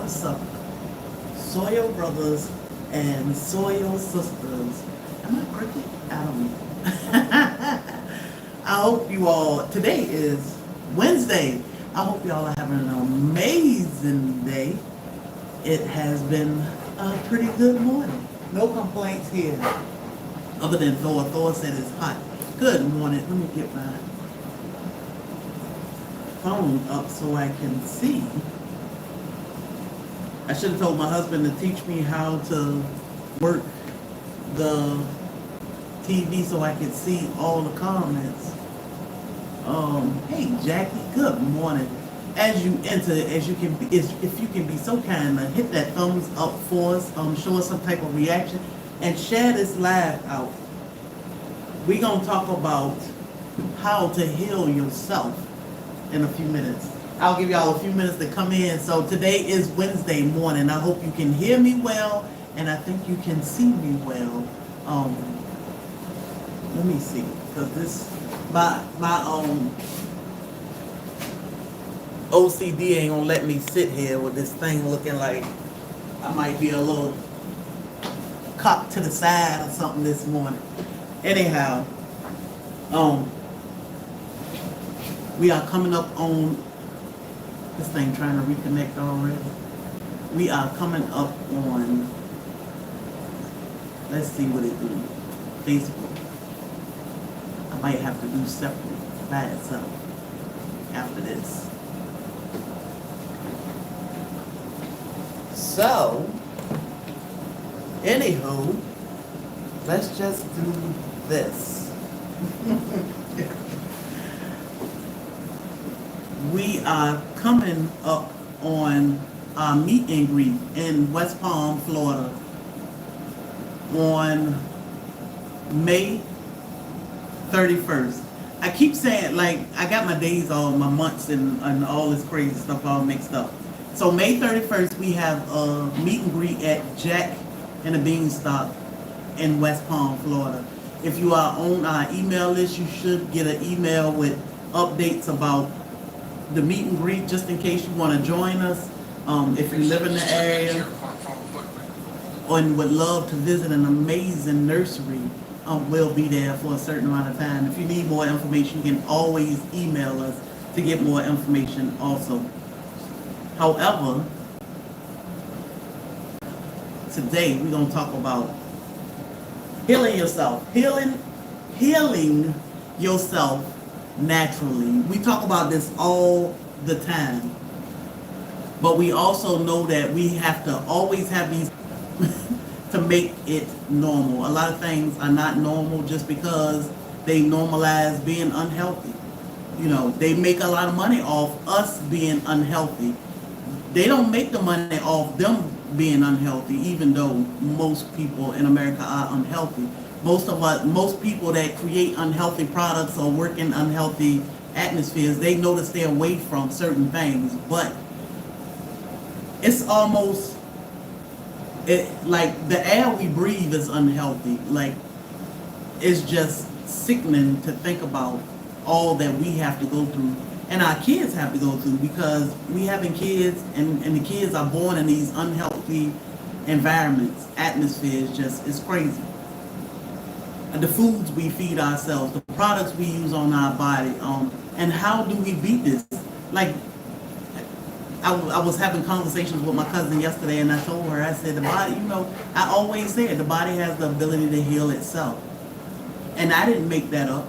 What's up, soil brothers and soil sisters? Am I crooked? I don't know. I hope you all, today is Wednesday. I hope you all are having an amazing day. It has been a pretty good morning. No complaints here. Other than Thor. Thor said it's hot. Good morning. Let me get my phone up so I can see. I should have told my husband to teach me how to work the TV so I could see all the comments. Hey Jackie, good morning. As you enter, as you can, if you can be so kind, hit that thumbs up for us. Show us some type of reaction and share this live out. We're gonna talk about how to heal yourself in a few minutes. I'll give y'all a few minutes to come in. So today is Wednesday morning. I hope you can hear me well, and I think you can see me well. Let me see, because this my OCD ain't gonna let me sit here with this thing looking like I might be a little cocked to the side or something this morning. Anyhow, we are coming up on this thing trying to reconnect already. We are coming up on, let's see what it do. Facebook. I might have to do separate by itself after this. So, anywho, let's just do this. We are coming up on our meet and greet in West Palm, Florida on May 31st. I keep saying, like, I got my days all, my months and all this crazy stuff all mixed up. So May 31st, we have a meet and greet at Jack and the Beanstalk in West Palm, Florida. If you are on our email list, you should get an email with updates about the meet and greet, just in case you want to join us. If you live in the area and would love to visit an amazing nursery, we'll be there for a certain amount of time. If you need more information, you can always email us to get more information also. However, today we're going to talk about healing yourself, healing yourself naturally. We talk about this all the time, but we also know that we have to always have these to make it normal. A lot of things are not normal just because they normalize being unhealthy. You know, they make a lot of money off us being unhealthy. They don't make the money off them being unhealthy, even though most people in America are unhealthy. Most people that create unhealthy products or work in unhealthy atmospheres, they know to stay away from certain things. But it's almost like the air we breathe is unhealthy. Like, it's just sickening to think about all that we have to go through and our kids have to go through, because we having kids and the kids are born in these unhealthy environments, atmospheres. Just, it's crazy. The foods we feed ourselves, the products we use on our body, and how do we beat this? Like, I was having conversations with my cousin yesterday, and I told her, I said, the body, you know, I always say it, the body has the ability to heal itself. And I didn't make that up.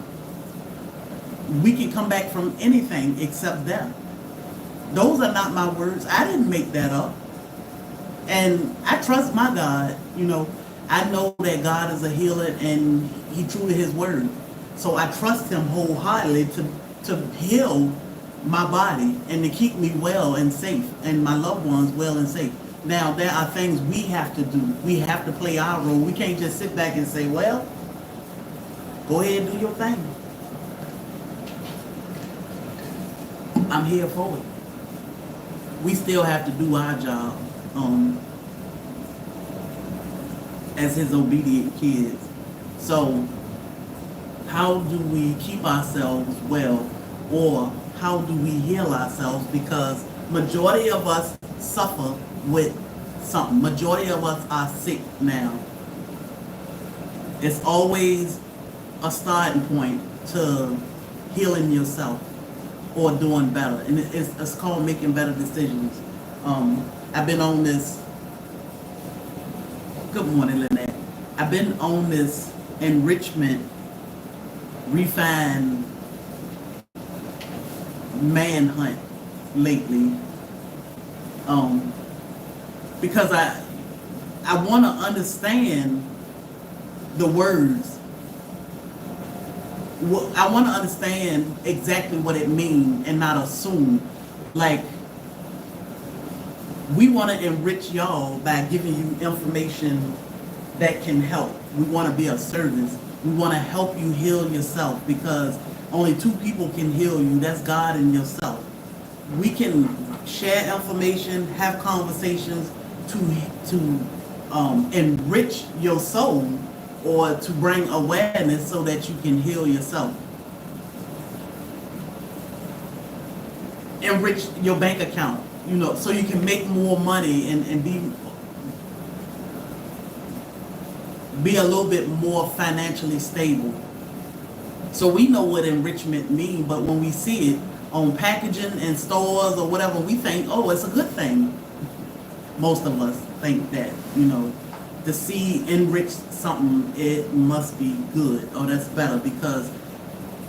We can come back from anything except death. Those are not my words. I didn't make that up. And I trust my God, you know. I know that God is a healer and He true to His word. So I trust Him wholeheartedly to heal my body and to keep me well and safe, and my loved ones well and safe. Now, there are things we have to do. We have to play our role. We can't just sit back and say, well, go ahead and do your thing. I'm here for it. We still have to do our job as His obedient kids. So how do we keep ourselves well, or how do we heal ourselves? Because majority of us suffer with something. Majority of us are sick now. It's always a starting point to healing yourself or doing better, and it's called making better decisions. I've been on this. Good morning, Lynette. I've been on this enrichment, refined manhunt lately, because I want to understand the words. I want to understand exactly what it means and not assume. Like, we want to enrich y'all by giving you information that can help. We want to be of service. We want to help you heal yourself, because only two people can heal you. That's God and yourself. We can share information, have conversations to enrich your soul, or to bring awareness so that you can heal yourself. Enrich your bank account, so you can make more money and be a little bit more financially stable. So we know what enrichment means, but when we see it on packaging in stores or whatever, we think, oh, it's a good thing. Most of us think that, to see enriched something, it must be good, or that's better because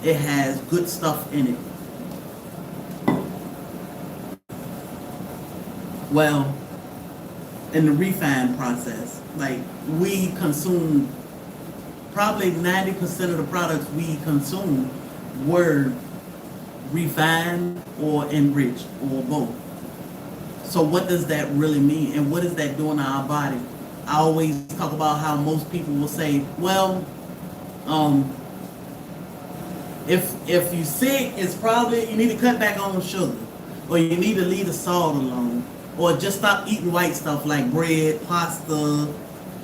it has good stuff in it. Well, in the refine process, like, we consume probably 90% of the products we consume were refined or enriched or both. So what does that really mean, and what is that doing to our body? I always talk about how most people will say, well, if you're sick, it's probably you need to cut back on sugar, or you need to leave the salt alone, or just stop eating white stuff like bread, pasta,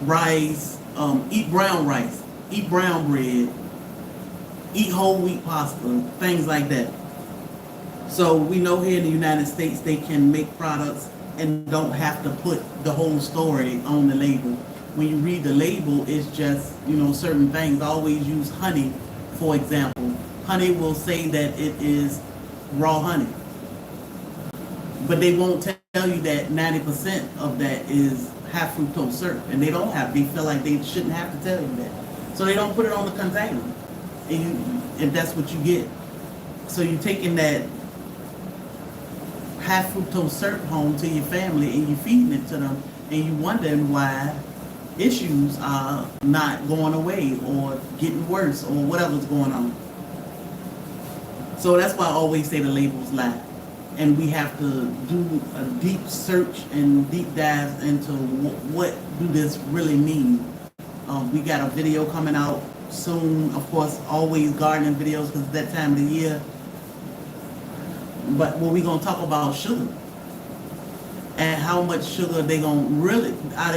rice, eat brown rice, eat brown bread, eat whole wheat pasta, things like that. So we know here in the United States they can make products and don't have to put the whole story on the label. When you read the label, it's just, certain things. I always use honey, for example. Honey will say that it is raw honey, but they won't tell you that 90% of that is high fructose syrup, and they feel like they shouldn't have to tell you that. So they don't put it on the container, and that's what you get. So you're taking that high fructose syrup home to your family, and you're feeding it to them, and you wondering why issues are not going away or getting worse or whatever's going on. So that's why I always say the labels lie, and we have to do a deep search and deep dive into what do this really mean. We got a video coming out soon, of course, always gardening videos because it's that time of the year. But we're going to talk about sugar and how much sugar are they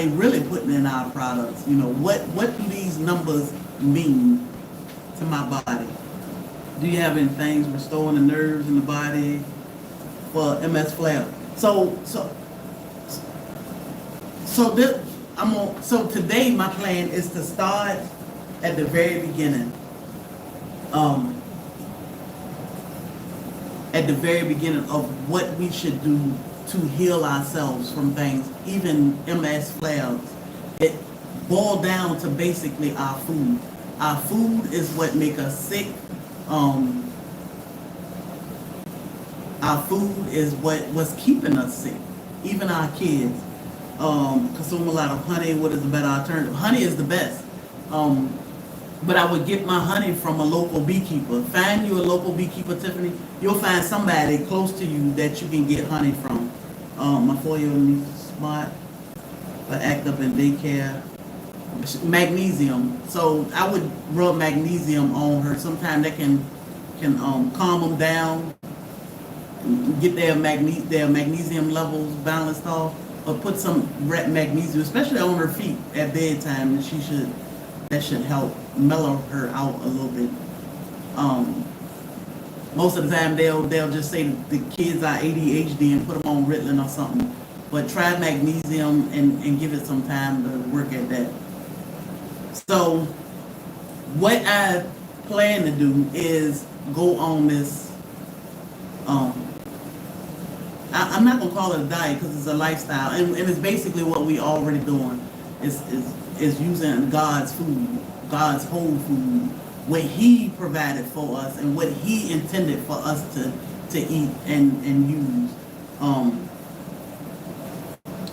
really putting in our products? What do these numbers mean to my body? Do you have any things restoring the nerves in the body for MS flare? So today my plan is to start at the very beginning. At the very beginning of what we should do to heal ourselves from things, even MS flares. It boiled down to basically our food. Our food is what makes us sick. Our food is what's keeping us sick. Even our kids consume a lot of honey. What is the better alternative? Honey is the best. But I would get my honey from a local beekeeper. Find you a local beekeeper, Tiffany. You'll find somebody close to you that you can get honey from. My 4-year-old niece is smart, but act up in daycare. Magnesium. So I would rub magnesium on her. Sometimes that can calm them down, get their magnesium levels balanced off, or put some magnesium, especially on her feet at bedtime, and that should help mellow her out a little bit. Most of the time they'll just say the kids are ADHD and put them on Ritalin or something, but try magnesium and give it some time to work at that. So what I plan to do is go on this, I'm not gonna call it a diet because it's a lifestyle, and it's basically what we already doing. Is using God's food, God's whole food, what He provided for us, and what He intended for us to eat and use.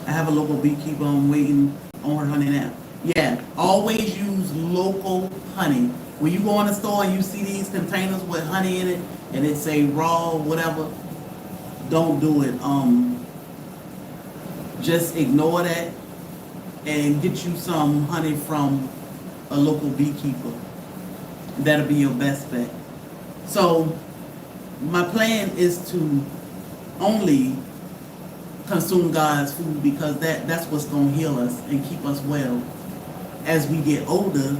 I have a local beekeeper. I'm waiting on her honey now. Yeah, always use local honey. When you go in the store and you see these containers with honey in it, and it say raw, whatever, don't do it. Just ignore that and get you some honey from a local beekeeper. That'll be your best bet. So my plan is to only consume God's food because that's what's going to heal us and keep us well. As we get older,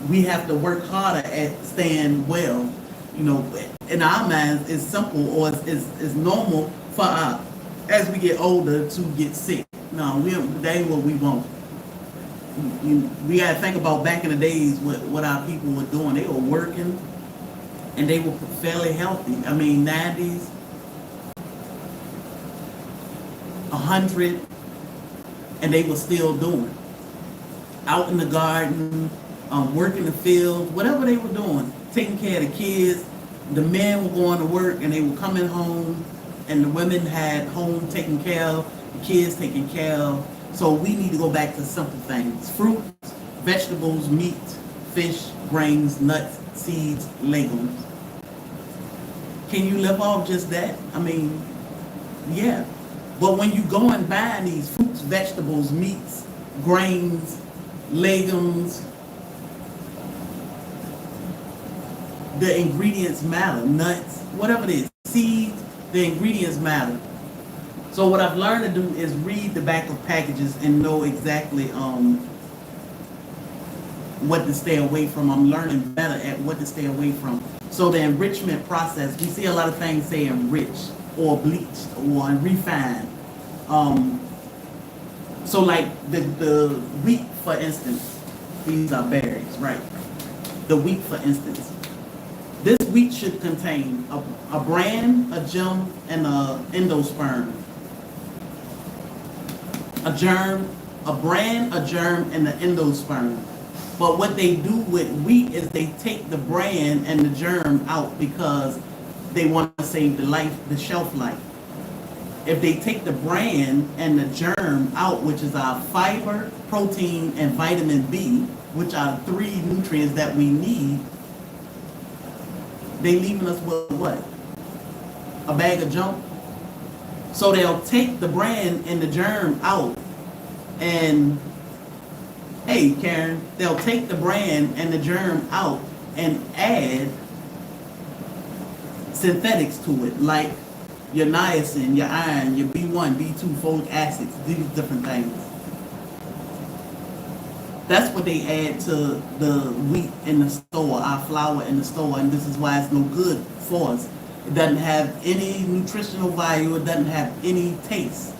we have to work harder at staying well. You know, in our minds, it's simple or it's normal for us as we get older to get sick. No, that ain't what we want. We got to think about back in the days what our people were doing. They were working and they were fairly healthy. I mean, 90s, 100, and they were still doing. Out in the garden, working the field, whatever they were doing, taking care of the kids. The men were going to work and they were coming home, and the women had home taken care of, the kids taken care of. So we need to go back to simple things: fruits, vegetables, meat, fish, grains, nuts, seeds, legumes. Can you live off just that? I mean, yeah. But when you go and buy these fruits, vegetables, meats, grains, legumes, the ingredients matter. Nuts, whatever it is, seeds, the ingredients matter. So what I've learned to do is read the back of packages and know exactly what to stay away from. I'm learning better at what to stay away from. So the enrichment process, we see a lot of things say enriched or bleached or refined. So like the wheat, for instance, these are berries, right? The wheat, for instance. This wheat should contain a bran, a germ, and an endosperm. A germ, a bran, a germ, and an endosperm. But what they do with wheat is they take the bran and the germ out because they want to save the shelf life. If they take the bran and the germ out, which is our fiber, protein, and vitamin B, which are 3 nutrients that we need, they leaving us with what? A bag of junk? So they'll take the bran and the germ out, and hey Karen, they'll take the bran and the germ out and add synthetics to it, like your niacin, your iron, your B1, B2, folic acids, these different things. That's what they add to the wheat in the store, our flour in the store, and this is why it's no good for us. It doesn't have any nutritional value, it doesn't have any taste.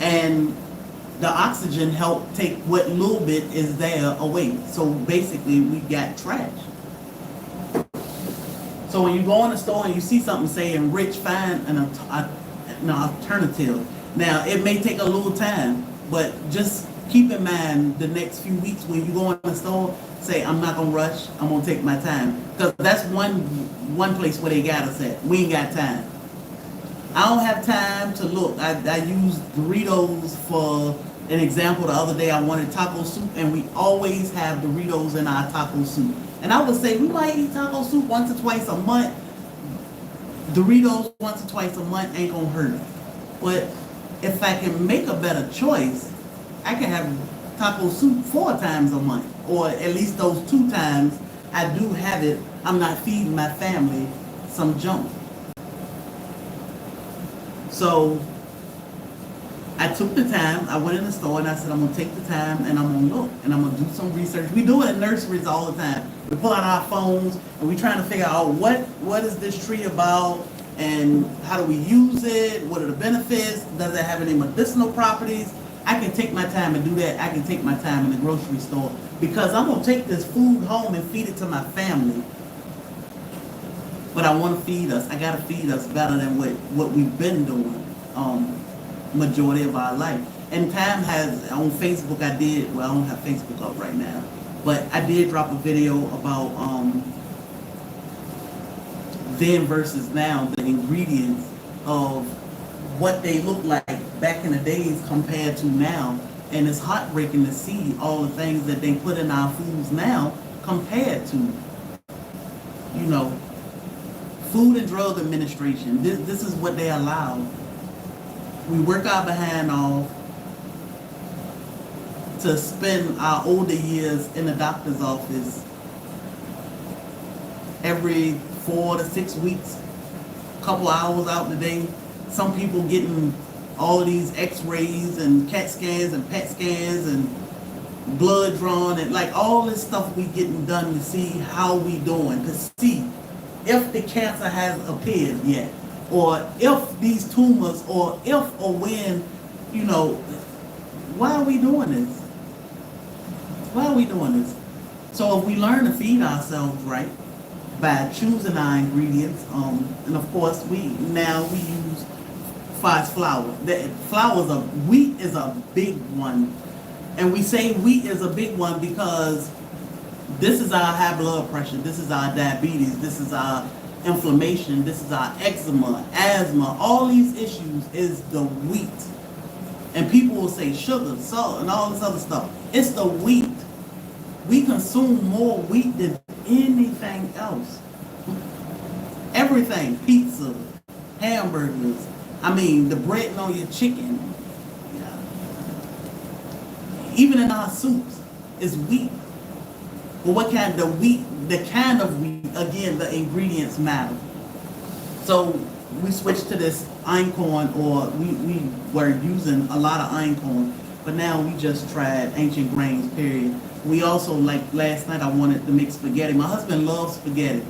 And the oxygen help take what little bit is there away. So basically we got trash. So when you go in the store and you see something say enriched, find an alternative. Now it may take a little time, but just keep in mind the next few weeks when you go in the store, say, I'm not gonna rush, I'm gonna take my time. Because that's one place where they got us at. We ain't got time. I don't have time to look. I use Doritos for an example. The other day I wanted taco soup, and we always have Doritos in our taco soup. And I would say we might eat taco soup once or twice a month. Doritos once or twice a month ain't gonna hurt. But if I can make a better choice, I can have taco soup 4 times a month, or at least those 2 times I do have it. I'm not feeding my family some junk. So I took the time, I went in the store and I said, I'm gonna take the time and I'm gonna look and I'm gonna do some research. We do it in nurseries all the time. We pull out our phones and we're trying to figure out what is this tree about, and how do we use it? What are the benefits? Does it have any medicinal properties? I can take my time and do that. I can take my time in the grocery store because I'm gonna take this food home and feed it to my family. But I want to feed us. I gotta feed us better than what we've been doing majority of our life. And time has on Facebook. I don't have Facebook up right now, but I did drop a video about then versus now, the ingredients of what they look like back in the days compared to now. And it's heartbreaking to see all the things that they put in our foods now compared to, you know, Food and Drug Administration. This is what they allow. We work our behind off to spend our older years in the doctor's office every 4 to 6 weeks, couple hours out the day. Some people getting all of these x-rays and CAT scans and PET scans and blood drawn and like all this stuff we getting done to see how we doing, to see if the cancer has appeared yet, or if these tumors, or if or when, you know, why are we doing this? Why are we doing this? So if we learn to feed ourselves right, by choosing our ingredients, and of course we use fast flour. Wheat is a big one, and we say wheat is a big one because this is our high blood pressure, this is our diabetes, this is our inflammation, this is our eczema, asthma. All these issues is the wheat, and people will say sugar, salt, and all this other stuff. It's the wheat. We consume more wheat than anything else. Everything, pizza, hamburgers, I mean, the bread on your chicken, yeah. Even in our soups, is wheat. But what kind of wheat, the kind of wheat, again, the ingredients matter. So we switched to this einkorn, or we were using a lot of einkorn, but now we just tried ancient grains, period. We also, like last night, I wanted to make spaghetti. My husband loves spaghetti.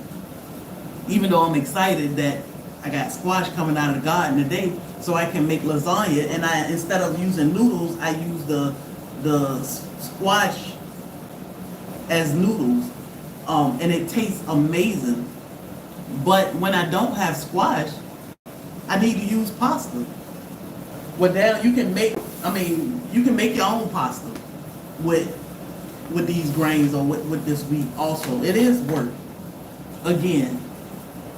Even though I'm excited that I got squash coming out of the garden today, so I can make lasagna. And instead of using noodles, I use the squash as noodles, and it tastes amazing. But when I don't have squash, I need to use pasta. Well, now you can make your own pasta with these grains or with this wheat also. It is work. Again,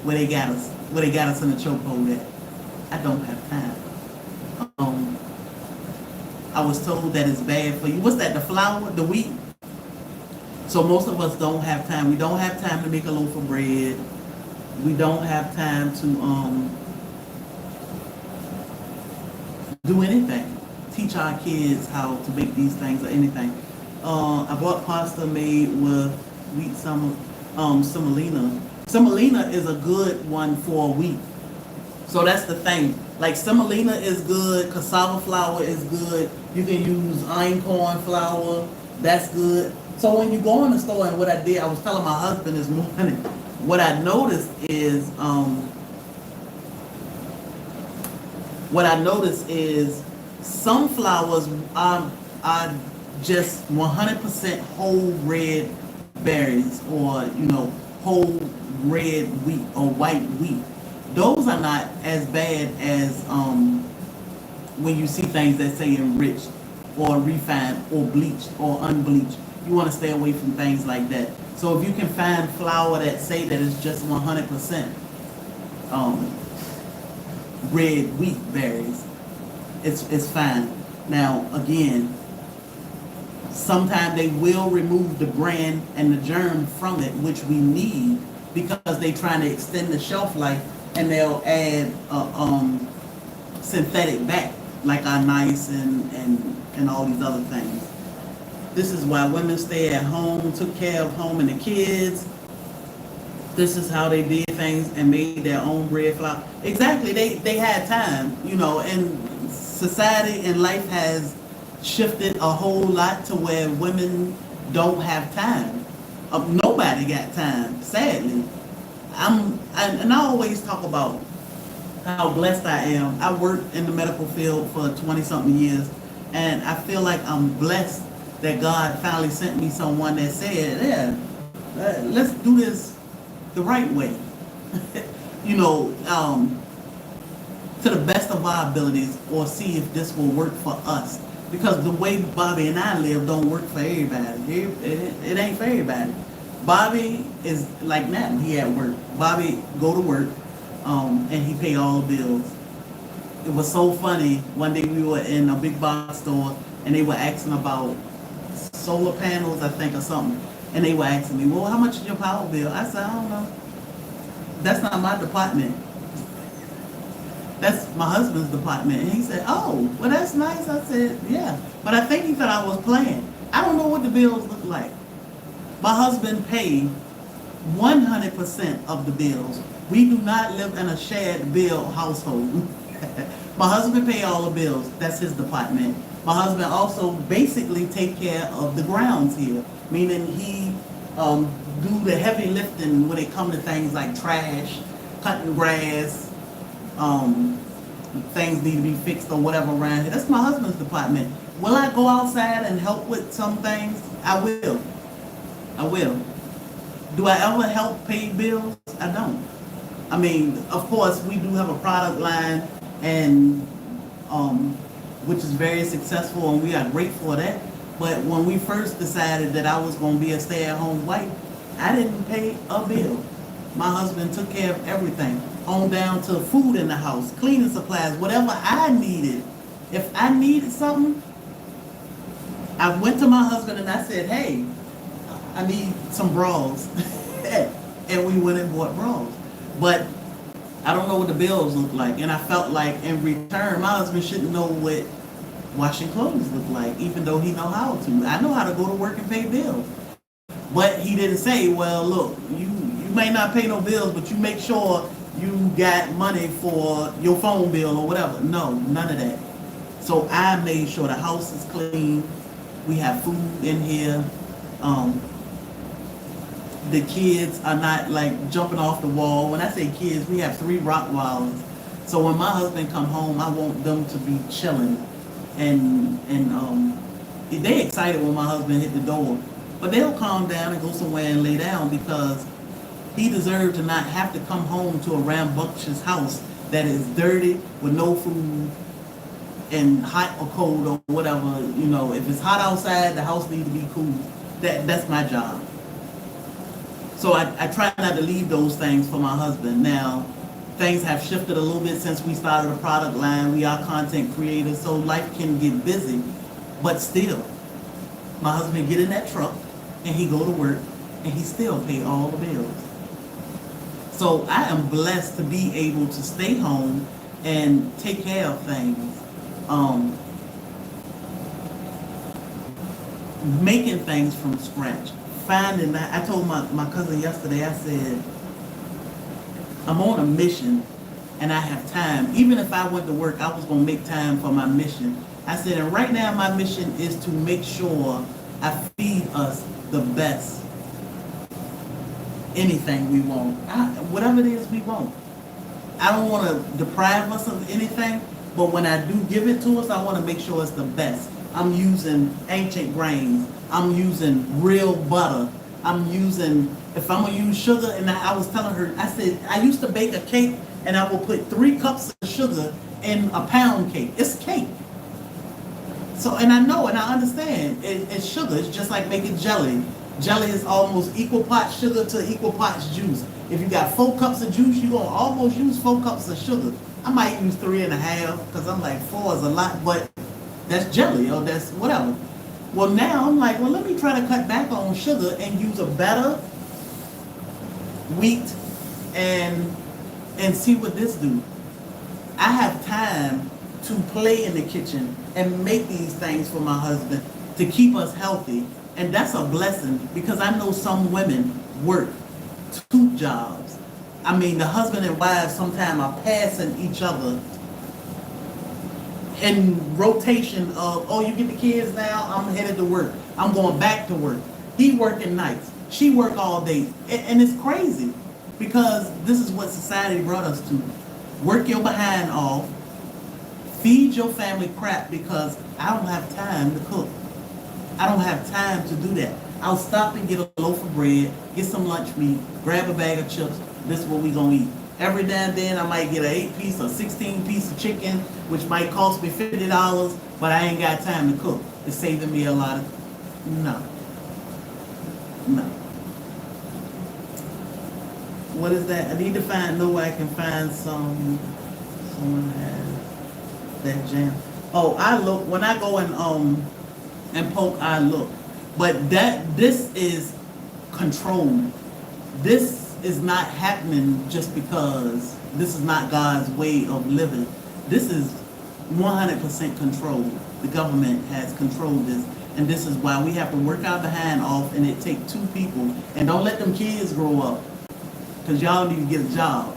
where they got us in the chokehold at. I don't have time. I was told that it's bad for you. What's that, the flour, the wheat? So most of us don't have time. We don't have time to make a loaf of bread. We don't have time to do anything. Teach our kids how to make these things or anything. I bought pasta made with wheat semolina. Semolina is a good one for wheat. So that's the thing. Like semolina is good, cassava flour is good. You can use einkorn flour, that's good. So when you go in the store, and what I did, I was telling my husband this morning, what I noticed some flours are just 100% whole red berries, or whole red wheat or white wheat. Those are not as bad as when you see things that say enriched or refined or bleached or unbleached. You want to stay away from things like that. So if you can find flour that say that it's just 100% red wheat berries, it's fine. Now again, sometimes they will remove the bran and the germ from it, which we need because they're trying to extend the shelf life, and they'll add synthetic back, like our nice and all these other things. This is why women stay at home, took care of home and the kids. This is how they did things and made their own bread flour. Exactly, they had time, and society and life has shifted a whole lot to where women don't have time. Nobody got time, sadly. I always talk about how blessed I am. I worked in the medical field for 20 something years, and I feel like I'm blessed that God finally sent me someone that said, yeah, let's do this the right way. you know, to the best of our abilities, or see if this will work for us. Because the way Bobby and I live don't work for everybody. It ain't for everybody. Bobby is like that. He at work. Bobby go to work, and he pay all the bills. It was so funny. One day we were in a big box store, and they were asking about solar panels, I think, or something. And they were asking me, well, how much is your power bill? I said, I don't know. That's not my department. That's my husband's department. And he said, oh, well, that's nice. I said, yeah. But I think he thought I was playing. I don't know what the bills look like. My husband paid 100% of the bills. We do not live in a shared bill household. My husband pay all the bills. That's his department. My husband also basically take care of the grounds here, meaning he do the heavy lifting when it comes to things like trash, cutting grass, things need to be fixed or whatever around here. That's my husband's department. Will I go outside and help with some things? I will. I will. Do I ever help pay bills? I don't. I mean, of course, we do have a product line, and which is very successful, and we are grateful for that. But when we first decided that I was going to be a stay-at-home wife, I didn't pay a bill. My husband took care of everything, on down to food in the house, cleaning supplies, whatever I needed. If I needed something, I went to my husband and I said, hey, I need some bras. And we went and bought bras. But I don't know what the bills look like. And I felt like in return, my husband shouldn't know what washing clothes look like, even though he know how to. I know how to go to work and pay bills. But he didn't say, well, look, you may not pay no bills, but you make sure you got money for your phone bill or whatever. No, none of that. So I made sure the house is clean. We have food in here. The kids are not like jumping off the wall. When I say kids, we have 3 Rottweilers. So when my husband come home, I want them to be chilling. And they excited when my husband hit the door. But they'll calm down and go somewhere and lay down, because he deserved to not have to come home to a rambunctious house that is dirty with no food and hot or cold or whatever. You know, if it's hot outside, the house needs to be cool. That's my job. So I try not to leave those things for my husband. Now, things have shifted a little bit since we started a product line. We are content creators, so life can get busy. But still, my husband get in that truck and he go to work and he still pay all the bills. So I am blessed to be able to stay home and take care of things. Making things from scratch. Finding that, I told my cousin yesterday, I said, I'm on a mission and I have time. Even if I went to work, I was going to make time for my mission. I said, and right now my mission is to make sure I feed us the best. Anything we want. Whatever it is we want. I don't want to deprive us of anything, but when I do give it to us, I want to make sure it's the best. I'm using ancient grains. I'm using real butter. I'm using, if I'm going to use sugar, and I was telling her, I said, I used to bake a cake and I will put 3 cups of sugar in a pound cake. It's cake. So, and I know and I understand it's sugar. It's just like making jelly. Jelly is almost equal parts sugar to equal parts juice. If you got 4 cups of juice, you're going to almost use 4 cups of sugar. I might use 3.5 because I'm like 4 is a lot, but that's jelly or that's whatever. Well, now I'm like, well, let me try to cut back on sugar and use a better wheat and see what this do. I have time to play in the kitchen and make these things for my husband to keep us healthy. And that's a blessing, because I know some women work 2 jobs. I mean, the husband and wives sometimes are passing each other in rotation of, oh, you get the kids now, I'm headed to work. I'm going back to work. He working nights. She work all day. And it's crazy, because this is what society brought us to. work your behind off, feed your family crap because I don't have time to cook. I don't have time to do that. I'll stop and get a loaf of bread, get some lunch meat, grab a bag of chips. This is what we gonna eat. Every now and then I might get an 8-piece or 16-piece of chicken, which might cost me $50, but I ain't got time to cook. It's saving me a lot of, no. What is that? I need to know where I can find someone has that jam. Oh, I look, when I go and poke, I look. But this is controlled. This is not happening just because this is not God's way of living. This is 100% controlled. The government has controlled this. And this is why we have to work our behind off, and it takes 2 people. And don't let them kids grow up, because y'all need to get a job.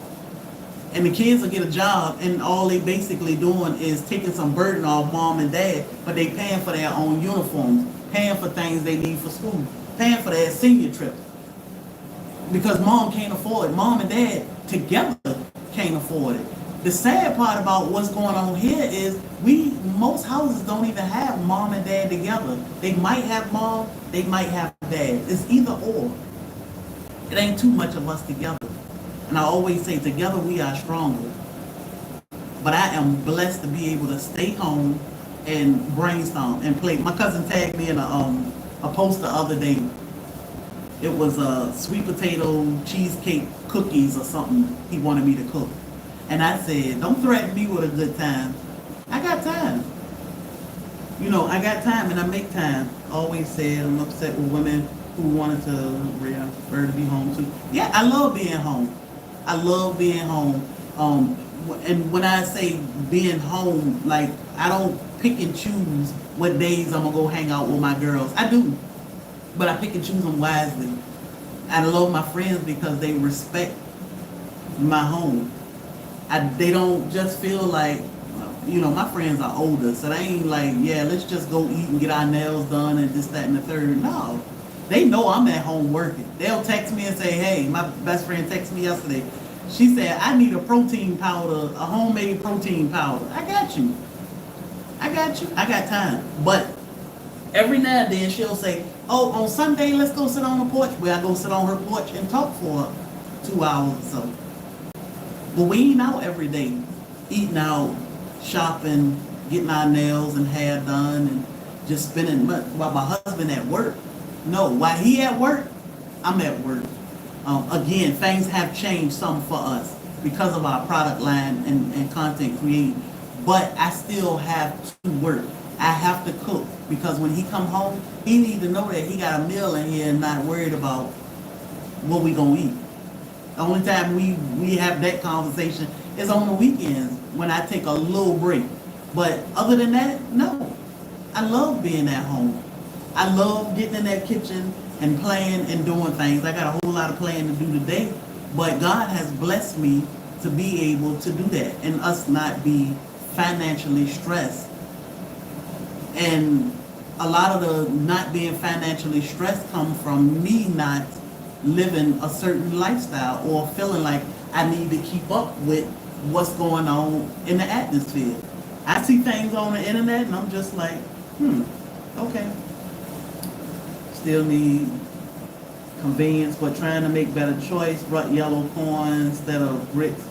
And the kids will get a job, and all they basically doing is taking some burden off mom and dad, but they paying for their own uniforms, paying for things they need for school, paying for their senior trip. Because mom can't afford it. Mom and dad together can't afford it. The sad part about what's going on here is most houses don't even have mom and dad together. They might have mom, they might have dad. It's either or. It ain't too much of us together. And I always say, together we are stronger. But I am blessed to be able to stay home and brainstorm and play. My cousin tagged me in a post the other day. It was sweet potato cheesecake cookies or something he wanted me to cook. And I said, don't threaten me with a good time. I got time. You know, I got time and I make time. I always said I'm upset with women who wanted to prefer to be home too. Yeah, I love being home. I love being home. And when I say being home, like, I don't pick and choose what days I'm gonna go hang out with my girls. I do, but I pick and choose them wisely. I love my friends because they respect my home. They don't just feel like, you know, my friends are older, so they ain't like, yeah, let's just go eat and get our nails done and this, that, and the third. No, they know I'm at home working. They'll text me and say, hey, my best friend texted me yesterday. She said, I need a protein powder, a homemade protein powder. I got you. I got time. But every now and then she'll say, oh, on Sunday, let's go sit on the porch. Well, I go sit on her porch and talk for 2 hours or so. But we ain't out every day, eating out, shopping, getting our nails and hair done, and just spending money while my husband at work. No, while he at work, I'm at work. Again, things have changed some for us because of our product line and content creating. But I still have to work. I have to cook because when he come home, he need to know that he got a meal in here and not worried about what we gonna eat. The only time we have that conversation is on the weekends when I take a little break. But other than that, no. I love being at home. I love getting in that kitchen and playing and doing things. I got a whole lot of playing to do today, but God has blessed me to be able to do that and us not be financially stressed. And a lot of the not being financially stressed come from me not living a certain lifestyle or feeling like I need to keep up with what's going on in the atmosphere. I see things on the internet and I'm just like, okay. Still need convenience, but trying to make better choice. Brought yellow corn instead of grits.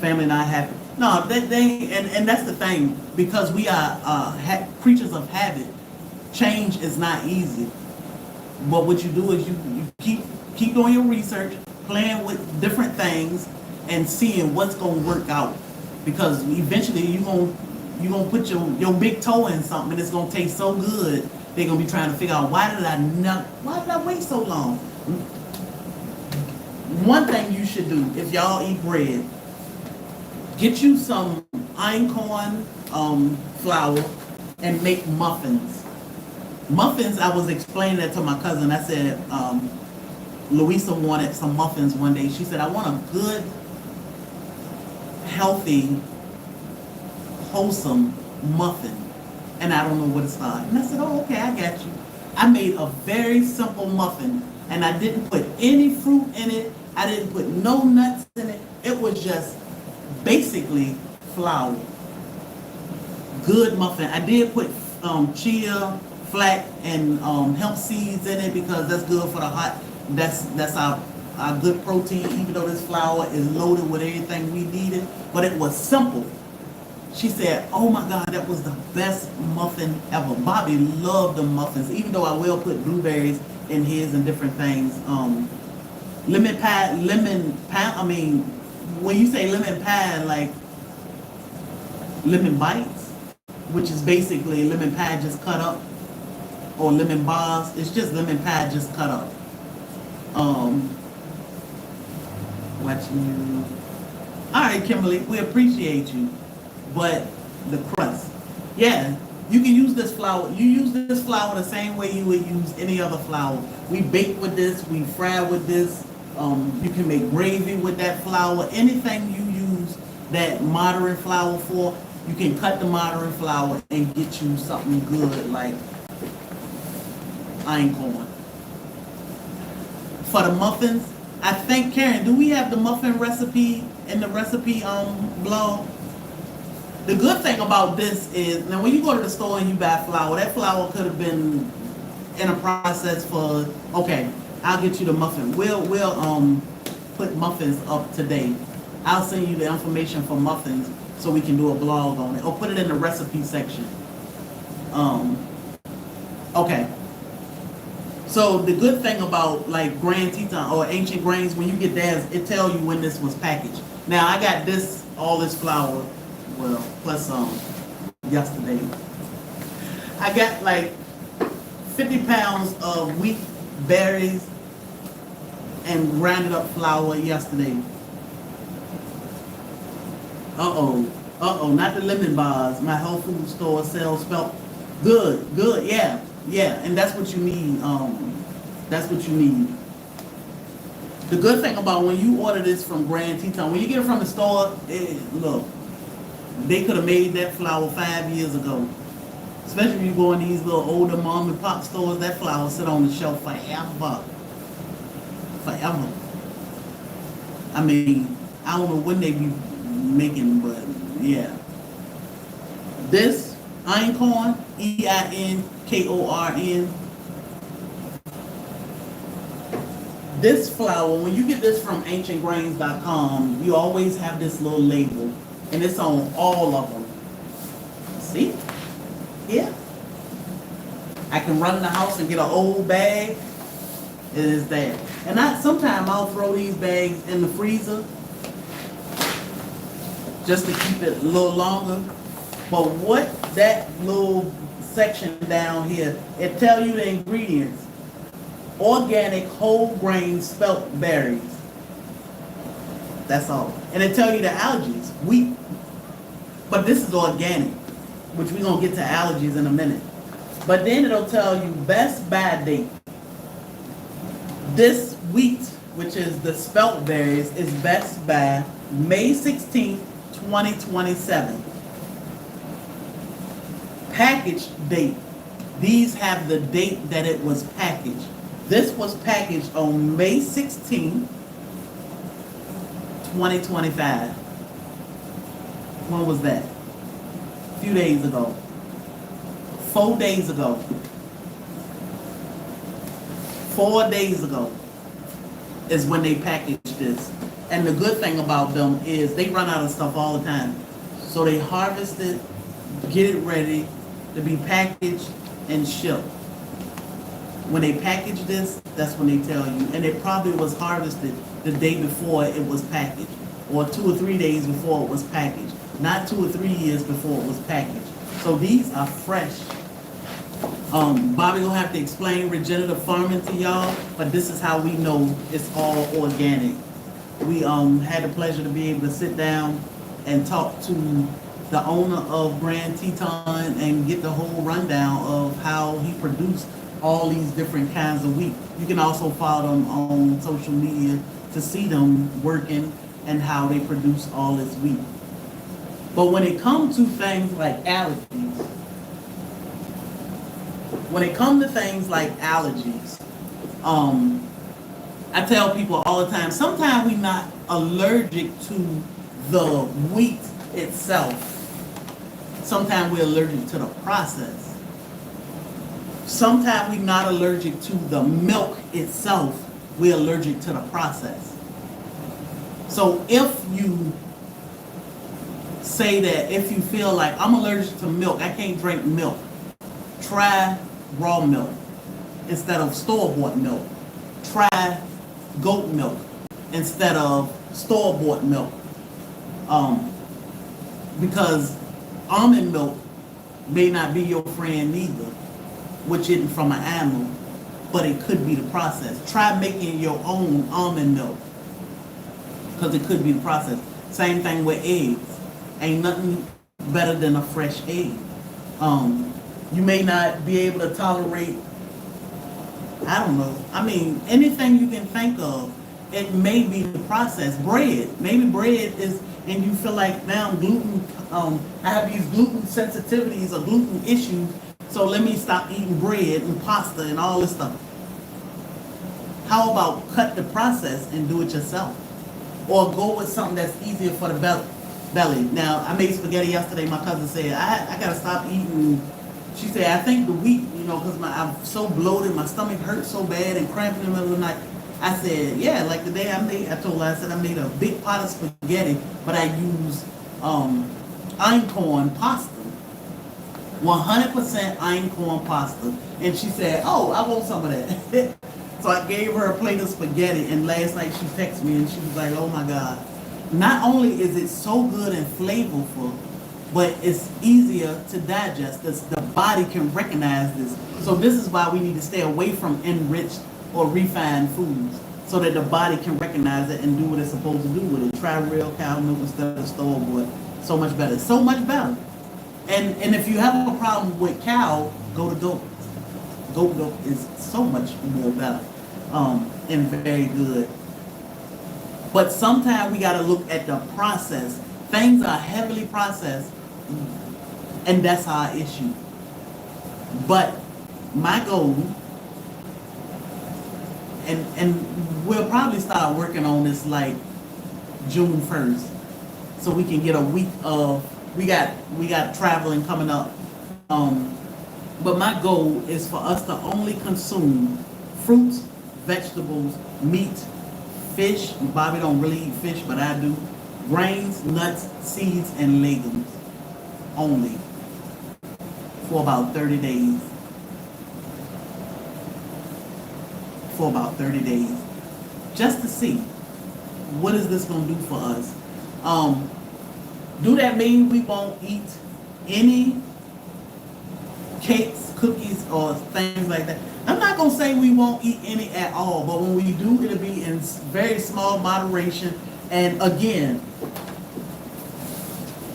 Family not happy. No, and that's the thing, because we are creatures of habit. Change is not easy. But what you do is you keep doing your research, playing with different things, and seeing what's gonna work out. Because eventually you're gonna put your big toe in something, and it's gonna taste so good. They're gonna be trying to figure out why did I wait so long? One thing you should do if y'all eat bread, get you some einkorn flour and make muffins. Muffins, I was explaining that to my cousin. I said, Louisa wanted some muffins one day. She said, I want a good, healthy, wholesome muffin. And I don't know where to start. And I said, oh, okay, I got you. I made a very simple muffin, and I didn't put any fruit in it. I didn't put no nuts in it. It was just basically flour. Good muffin. I did put chia, flax, and hemp seeds in it because that's good for the heart. That's our good protein, even though this flour is loaded with everything we needed. But it was simple. She said, "Oh my God, that was the best muffin ever." Bobby loved the muffins, even though I will put blueberries in his and different things. Lemon pie. I mean, when you say lemon pie, like lemon bites, which is basically lemon pie just cut up, or lemon bars. It's just lemon pie just cut up. Watching you. All right, Kimberly, we appreciate you. But the crust, yeah, you can use this flour. You use this flour the same way you would use any other flour. We bake with this, we fry with this. You can make gravy with that flour. Anything you use that modern flour for, you can cut the modern flour and get you something good like einkorn. For the muffins, I think, Karen, do we have the muffin recipe in the recipe blog? The good thing about this is, now when you go to the store and you buy flour, that flour could have been in a process for, okay, I'll get you the muffin. We'll put muffins up today. I'll send you the information for muffins so we can do a blog on it, or put it in the recipe section. Okay. So the good thing about like Grand Teton or Ancient Grains, when you get theirs, it tells you when this was packaged. Now I got all this flour, well, plus yesterday. I got like 50 pounds of wheat berries and grounded up flour yesterday. Not the lemon bars. My health food store sells spelt good, yeah, and that's what you need. That's what you need. The good thing about when you order this from Grand Teton, when you get it from the store, look, they could have made that flour 5 years ago. Especially when you go in these little older mom and pop stores, that flour sit on the shelf forever. Forever. I mean, I don't know when they be making, but yeah. This einkorn, EINKORN. This flour, when you get this from ancientgrains.com, you always have this little label, and it's on all of them. See? Yeah. I can run in the house and get an old bag. It is there. And sometimes I'll throw these bags in the freezer just to keep it a little longer. But what that little section down here, it tells you the ingredients. Organic whole grain spelt berries. That's all. And it tells you the allergies, wheat. But this is organic, which we're going to get to allergies in a minute. But then it'll tell you best buy date. This wheat, which is the spelt berries, is best by May 16th, 2027. Package date. These have the date that it was packaged. This was packaged on May 16th, 2025. When was that? A few days ago. 4 days ago. 4 days ago is when they packaged this. And the good thing about them is they run out of stuff all the time. So they harvest it, get it ready to be packaged and shipped. When they package this, that's when they tell you. And it probably was harvested the day before it was packaged, or 2 or 3 days before it was packaged, not 2 or 3 years before it was packaged. So these are fresh. Bobby will have to explain regenerative farming to y'all, but this is how we know it's all organic. We had the pleasure to be able to sit down and talk to the owner of Grand Teton and get the whole rundown of how he produced all these different kinds of wheat. You can also follow them on social media to see them working and how they produce all this wheat. But when it comes to things like allergies, I tell people all the time, sometimes we're not allergic to the wheat itself. Sometimes we're allergic to the process. Sometimes we're not allergic to the milk itself. We're allergic to the process. So if you say that, if you feel like I'm allergic to milk, I can't drink milk, try raw milk instead of store-bought milk. Try goat milk instead of store-bought milk. Because almond milk may not be your friend neither, which isn't from an animal, but it could be the process. Try making your own almond milk, because it could be the process. Same thing with eggs. Ain't nothing better than a fresh egg. You may not be able to tolerate, I don't know, I mean, anything you can think of, it may be the process. Bread, maybe bread is, and you feel like now gluten, I have these gluten sensitivities or gluten issues, so let me stop eating bread and pasta and all this stuff. How about cut the process and do it yourself? Or go with something that's easier for the belly. Now, I made spaghetti yesterday. My cousin said, I got to stop eating. She said, I think the wheat, because I'm so bloated, my stomach hurts so bad and cramping in the middle of the night. I said, yeah, like the day I told her, I said I made a big pot of spaghetti, but I used einkorn pasta. 100% einkorn pasta. And she said, oh, I want some of that. So I gave her a plate of spaghetti, and last night she texted me and she was like, oh my God. Not only is it so good and flavorful, but it's easier to digest. The body can recognize this. So this is why we need to stay away from enriched or refined foods, so that the body can recognize it and do what it's supposed to do with it. Try real cow milk instead of store-bought. So much better. So much better. And if you have a problem with cow, go to goat. Goat milk is so much more better and very good. But sometimes we got to look at the process. Things are heavily processed, and that's our issue. But my goal, and we'll probably start working on this like June 1st, so we can get a week of, we got traveling coming up. But my goal is for us to only consume fruits, vegetables, meat, fish. Bobby don't really eat fish, but I do. Grains, nuts, seeds, and legumes only for about 30 days. For about 30 days. Just to see, what is this going to do for us? Do that mean we won't eat any cakes, cookies, or things like that? I'm not going to say we won't eat any at all, but when we do, it'll be in very small moderation. And again,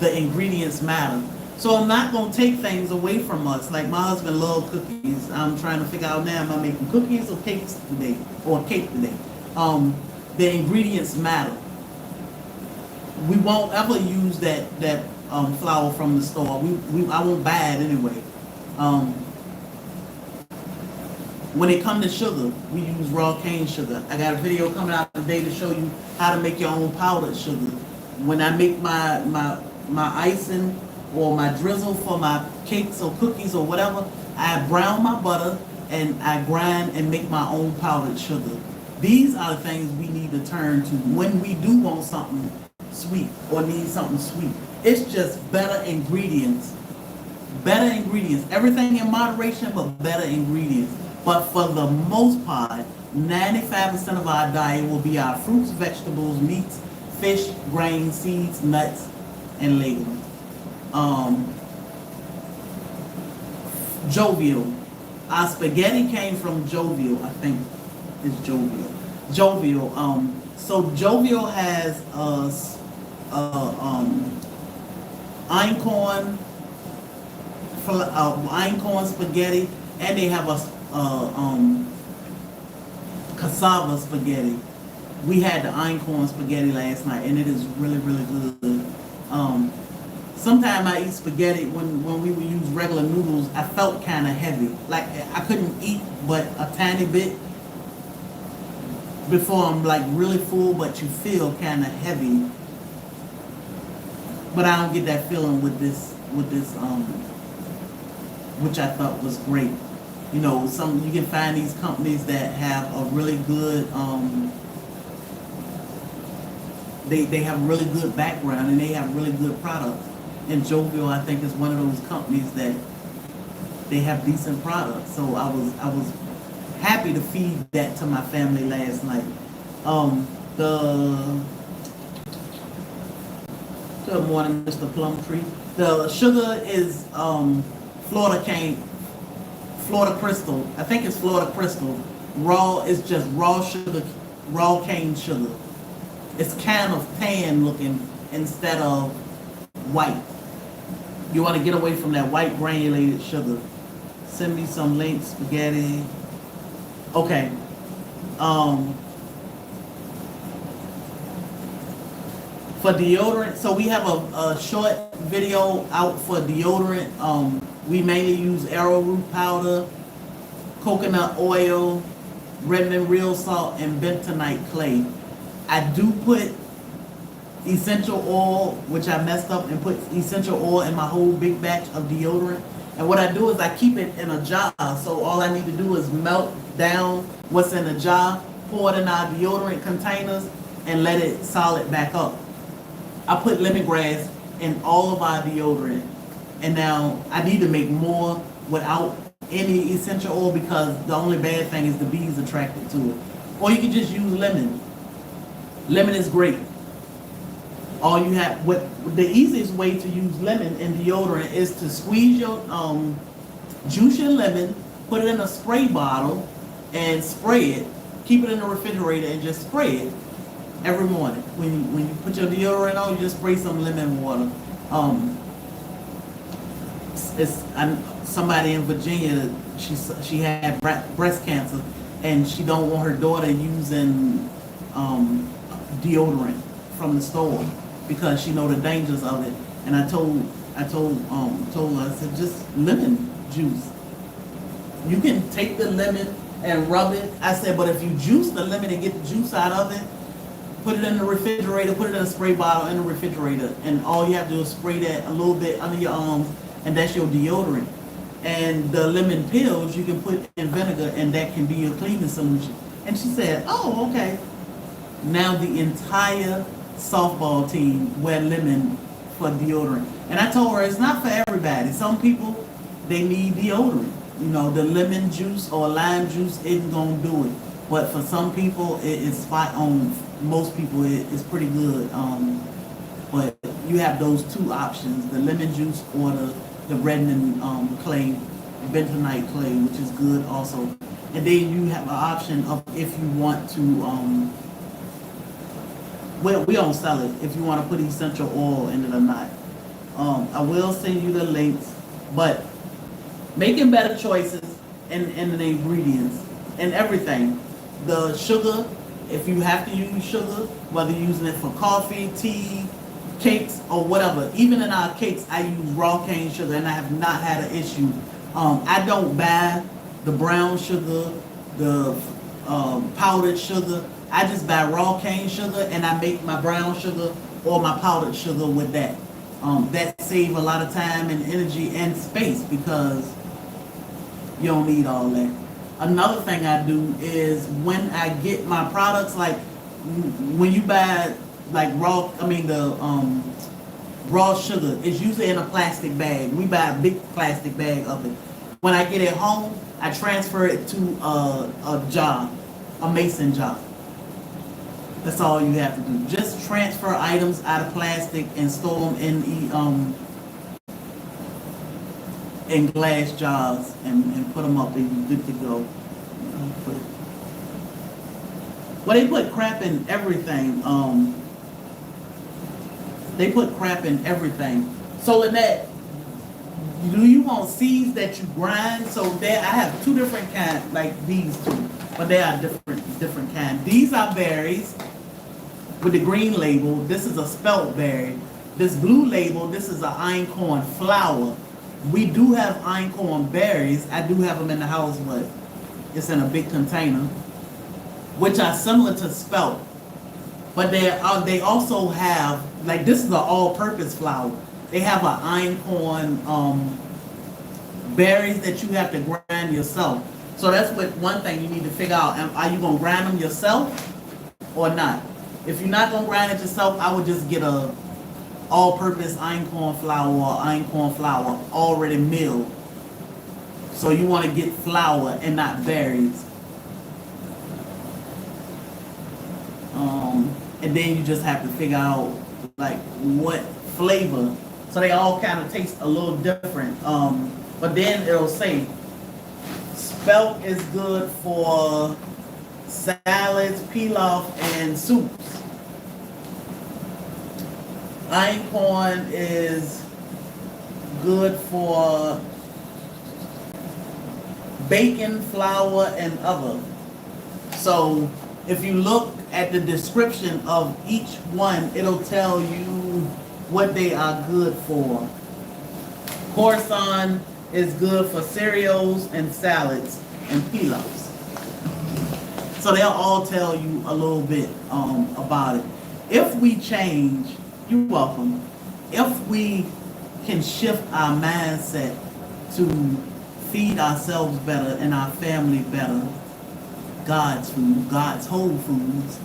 the ingredients matter. So I'm not going to take things away from us. Like my husband loves cookies. I'm trying to figure out now, am I making cookies or cakes today? Or a cake today? The ingredients matter. We won't ever use that flour from the store. I won't buy it anyway. When it comes to sugar, we use raw cane sugar. I got a video coming out today to show you how to make your own powdered sugar. When I make my icing or my drizzle for my cakes or cookies or whatever, I brown my butter and I grind and make my own powdered sugar. These are the things we need to turn to when we do want something sweet or need something sweet. It's just better ingredients. Better ingredients. Everything in moderation, but better ingredients. But for the most part, 95% of our diet will be our fruits, vegetables, meats, fish, grains, seeds, nuts, and legumes. Jovial. Our spaghetti came from Jovial, I think it's Jovial. Jovial. So Jovial has einkorn spaghetti, and they have a cassava spaghetti. We had the einkorn spaghetti last night, and it is really, really good. Sometimes I eat spaghetti when we would use regular noodles. I felt kind of heavy, like I couldn't eat but a tiny bit before I'm like really full, but you feel kind of heavy. but I don't get that feeling with this, which I thought was great. You know, some you can find these companies that have a really good, they have a really good background and they have really good products. And Jovial, I think, is one of those companies that they have decent products. So I was happy to feed that to my family last night. Good morning, Mr. Plumtree. The sugar is Florida Crystal. I think it's Florida Crystal. Raw is just raw sugar, raw cane sugar. It's kind of tan looking instead of white. You want to get away from that white granulated sugar. Send me some links, spaghetti. Okay. For deodorant, so we have a short video out for deodorant. We mainly use arrowroot powder, coconut oil, Redmond real salt, and bentonite clay. I do put essential oil, which I messed up and put essential oil in my whole big batch of deodorant. And what I do is I keep it in a jar. So all I need to do is melt down what's in the jar, pour it in our deodorant containers, and let it solid back up. I put lemongrass in all of our deodorant. And now I need to make more without any essential oil because the only bad thing is the bees attracted to it. Or you can just use lemon. Lemon is great. All you have, the easiest way to use lemon in deodorant is to squeeze your, juice your lemon, put it in a spray bottle, and spray it. Keep it in the refrigerator and just spray it every morning. When you put your deodorant on, you just spray some lemon water. Somebody in Virginia, she had breast cancer, and she don't want her daughter using deodorant from the store because she know the dangers of it. And I told her, I said, just lemon juice. You can take the lemon and rub it. I said, but if you juice the lemon and get the juice out of it, put it in the refrigerator, put it in a spray bottle in the refrigerator, and all you have to do is spray that a little bit under your arms, and that's your deodorant. And the lemon pills you can put in vinegar, and that can be your cleaning solution. And she said, oh, okay. Now the entire softball team wear lemon for deodorant. And I told her it's not for everybody. Some people, they need deodorant. You know, the lemon juice or lime juice isn't going to do it. But for some people, it is spot on. Most people, it's pretty good. But you have those two options, the lemon juice or the Redmond clay, bentonite clay, which is good also. And then you have an option of if you want to, well, we don't sell it, if you want to put essential oil in it or not. I will send you the links, but making better choices in the ingredients and everything. The sugar, if you have to use sugar, whether you're using it for coffee, tea, cakes, or whatever. Even in our cakes, I use raw cane sugar, and I have not had an issue. I don't buy the brown sugar, the powdered sugar. I just buy raw cane sugar, and I make my brown sugar or my powdered sugar with that. That saves a lot of time and energy and space because you don't need all that. Another thing I do is when I get my products, like when you buy like raw sugar, it's usually in a plastic bag. We buy a big plastic bag of it. When I get it home, I transfer it to a jar, a mason jar. That's all you have to do. Just transfer items out of plastic and store them in glass jars and put them up and you're good to go. Well, they put crap in everything. They put crap in everything. So in that, do you want seeds that you grind? So there, I have two different kinds, like these two, but they are different kinds. These are berries with the green label. This is a spelt berry. This blue label, this is an einkorn flower. We do have einkorn berries. I do have them in the house, but it's in a big container, which are similar to spelt. But they also have like this is an all-purpose flour. They have an einkorn berries that you have to grind yourself. So that's what one thing you need to figure out. Are you gonna grind them yourself or not? If you're not gonna grind it yourself, I would just get a all-purpose einkorn flour or einkorn flour already milled. So you want to get flour and not berries. And then you just have to figure out like what flavor. So they all kind of taste a little different. But then it'll say spelt is good for salads, pilaf, and soups. Einkorn is good for bacon, flour, and other. So if you look at the description of each one, it'll tell you what they are good for. Corson is good for cereals and salads and pilafs. So they'll all tell you a little bit about it. If we change, you're welcome. If we can shift our mindset to feed ourselves better and our family better, God's food, God's whole foods,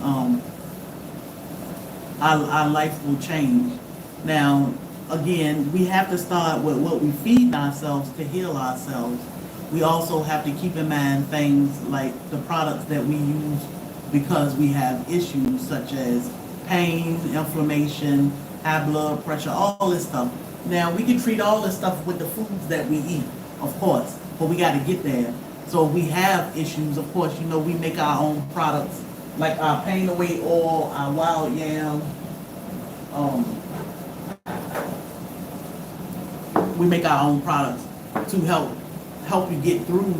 our life will change. Now, again, we have to start with what we feed ourselves to heal ourselves. We also have to keep in mind things like the products that we use because we have issues such as pain, inflammation, high blood pressure, all this stuff. Now, we can treat all this stuff with the foods that we eat, of course, but we got to get there. So if we have issues, of course, you know, we make our own products, like our pain away oil, our wild yam. We make our own products to help you get through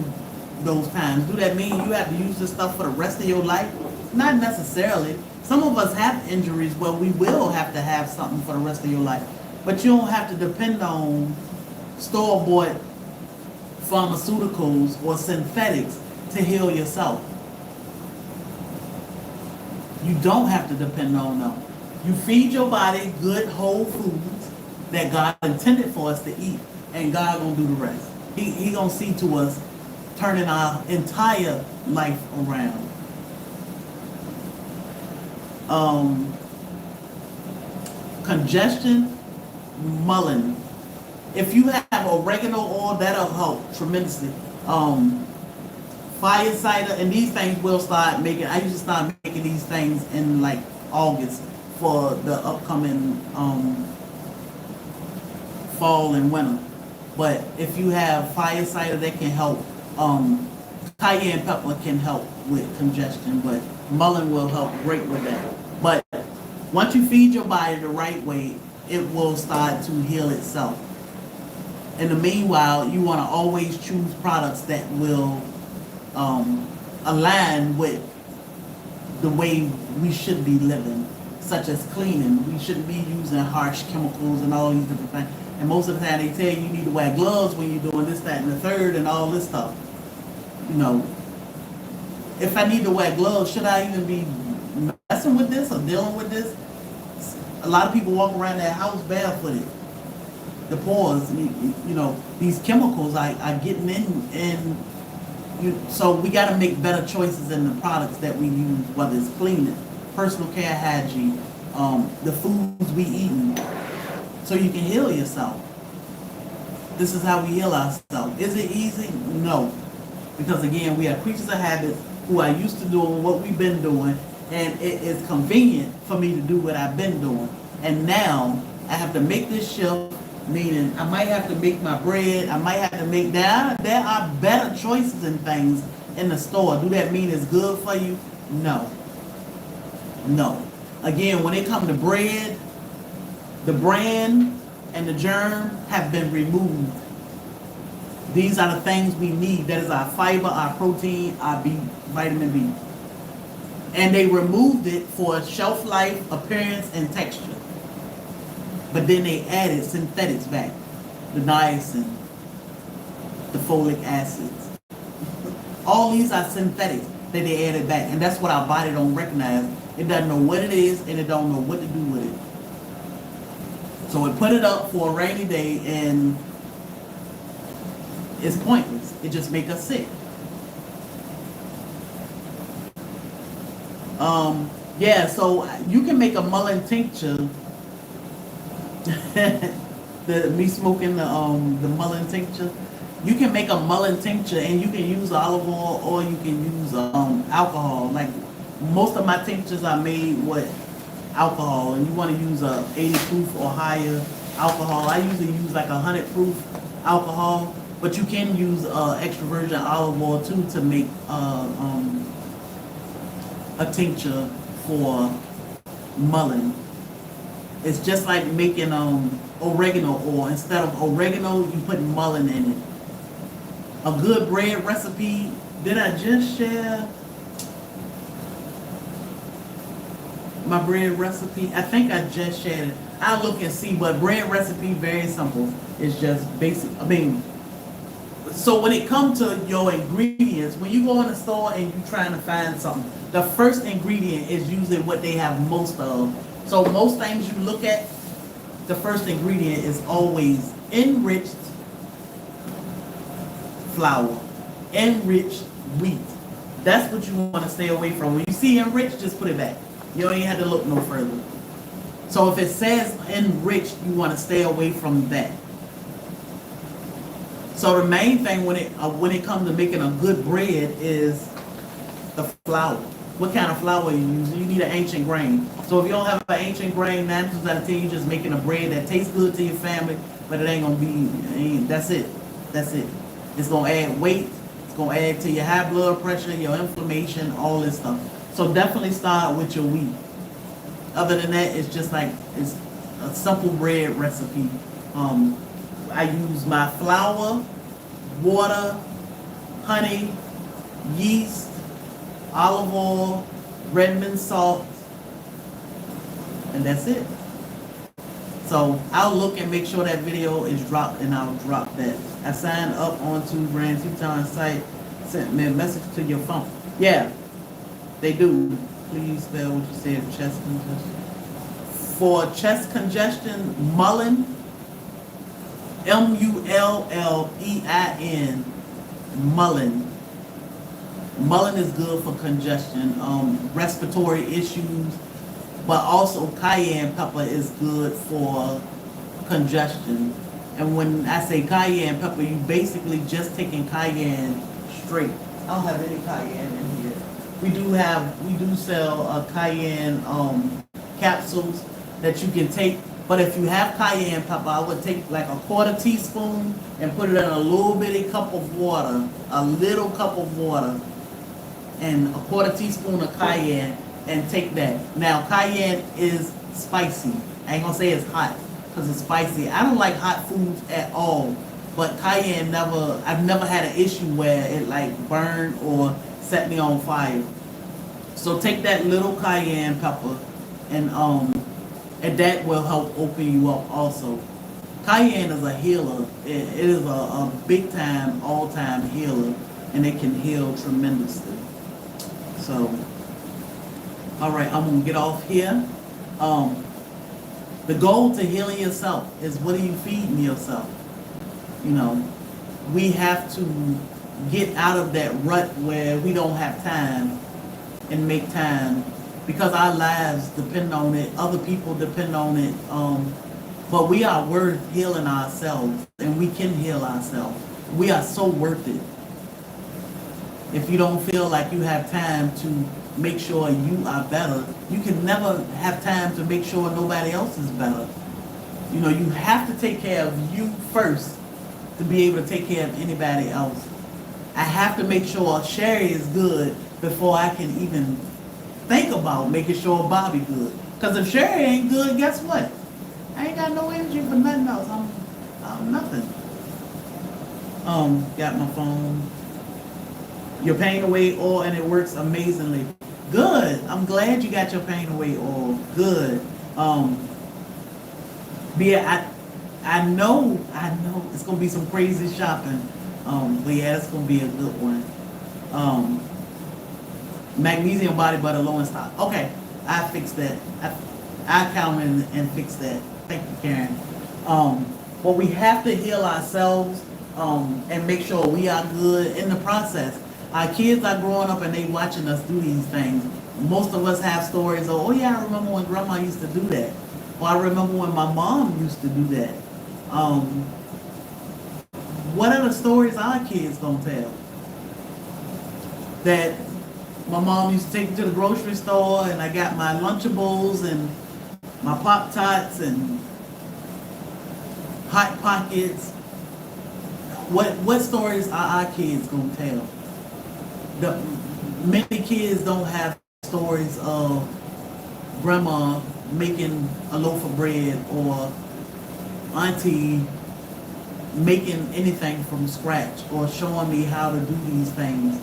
those times. Do that mean you have to use this stuff for the rest of your life? Not necessarily. Some of us have injuries where we will have to have something for the rest of your life. But you don't have to depend on store-bought pharmaceuticals or synthetics to heal yourself. You don't have to depend on them. You feed your body good whole foods that God intended for us to eat, and God gonna do the rest. He gonna see to us turning our entire life around. Congestion, mullein. If you have oregano oil, that'll help tremendously. Fire cider, and these things will start making. I usually start making these things in like August for the upcoming fall and winter. But if you have fire cider, that can help. Cayenne pepper can help with congestion, but mullein will help great with that. But once you feed your body the right way, it will start to heal itself. In the meanwhile, you want to always choose products that will align with the way we should be living, such as cleaning. We shouldn't be using harsh chemicals and all these different things. And most of the time they tell you need to wear gloves when you're doing this, that, and the third, and all this stuff. You know, if I need to wear gloves, should I even be messing with this or dealing with this? A lot of people walk around their house barefooted. The pores, you know, these chemicals are getting in, and so we got to make better choices in the products that we use, whether it's cleaning, personal care, hygiene, the foods we eat, so you can heal yourself. This is how we heal ourselves. Is it easy? No. Because again, we are creatures of habits who are used to doing what we've been doing, and it is convenient for me to do what I've been doing. And now I have to make this shift, meaning I might have to make my bread, I might have to make that. There are better choices and things in the store. Do that mean it's good for you? No. No. Again, when it comes to bread, the bran and the germ have been removed. These are the things we need. That is our fiber, our protein, our vitamin B. And they removed it for shelf life, appearance, and texture. But then they added synthetics back. The niacin, the folic acids. All these are synthetics that they added back. And that's what our body don't recognize. It doesn't know what it is, and it don't know what to do with it. So we put it up for a rainy day, and it's pointless. It just makes us sick. Yeah, so you can make a mullein tincture. Me smoking the mullein tincture. You can make a mullein tincture, and you can use olive oil, or you can use alcohol. Like most of my tinctures are made with alcohol, and you want to use a 80 proof or higher alcohol. I usually use like 100 proof alcohol, but you can use extra virgin olive oil too to make a tincture for mullein. It's just like making oregano oil. Instead of oregano, you put mullein in it. A good bread recipe. Did I just share my bread recipe? I think I just shared it. I'll look and see, but bread recipe, very simple. It's just basic. So when it comes to your ingredients, when you go in the store and you're trying to find something, the first ingredient is usually what they have most of. So most things you look at, the first ingredient is always enriched flour, enriched wheat. That's what you want to stay away from. When you see enriched, just put it back. You don't even have to look no further. So if it says enriched, you want to stay away from that. So the main thing when it comes to making a good bread is the flour. What kind of flour you use? You need an ancient grain. So if you don't have an ancient grain, 9 times out of 10, you're just making a bread that tastes good to your family, but it ain't gonna be. That's it. That's it. It's gonna add weight. It's gonna add to your high blood pressure, your inflammation, all this stuff. So definitely start with your wheat. Other than that, it's just like it's a simple bread recipe. I use my flour, water, honey, yeast, olive oil, Redmond salt, and that's it. So I'll look and make sure that video is dropped, and I'll drop that. I signed up onto Grand Teton site, sent me a message to your phone. Yeah, they do. Please spell what you said, chest congestion. For chest congestion, mullein, mullein, mullein. Mullein is good for congestion, respiratory issues, but also cayenne pepper is good for congestion. And when I say cayenne pepper, you basically just taking cayenne straight. I don't have any cayenne in here. We do sell cayenne capsules that you can take. But if you have cayenne pepper, I would take like a 1/4 teaspoon and put it in a little bitty cup of water, a little cup of water, and a 1/4 teaspoon of cayenne, and take that. Now cayenne is spicy. I ain't gonna say it's hot because it's spicy. I don't like hot foods at all, but cayenne I've never had an issue where it like burned or set me on fire. So take that little cayenne pepper and that will help open you up also. Cayenne is a healer. It is a big time, all time healer, and it can heal tremendously. So, all right, I'm gonna get off here. The goal to healing yourself is, what are you feeding yourself? You know, we have to get out of that rut where we don't have time and make time, because our lives depend on it, other people depend on it, but we are worth healing ourselves, and we can heal ourselves. We are so worth it. If you don't feel like you have time to make sure you are better, you can never have time to make sure nobody else is better. You know, you have to take care of you first to be able to take care of anybody else. I have to make sure Sherry is good before I can even think about making sure Bobby good. Because if Sherry ain't good, guess what? I ain't got no energy for nothing else. I'm nothing. Got my phone. Your pain away oil, and it works amazingly. Good. I'm glad you got your pain away oil. Good. Yeah, I know it's gonna be some crazy shopping. But yeah, it's gonna be a good one. Magnesium body butter low in stock. Okay, I fixed that. I count and fix that. Thank you, Karen. But we have to heal ourselves and make sure we are good in the process. Our kids are growing up and they watching us do these things. Most of us have stories of, oh yeah, I remember when grandma used to do that. Or I remember when my mom used to do that. What are the stories our kids gonna tell? That my mom used to take me to the grocery store and I got my Lunchables and my Pop-Tarts and Hot Pockets. What stories are our kids gonna tell? Many kids don't have stories of grandma making a loaf of bread or auntie making anything from scratch or showing me how to do these things.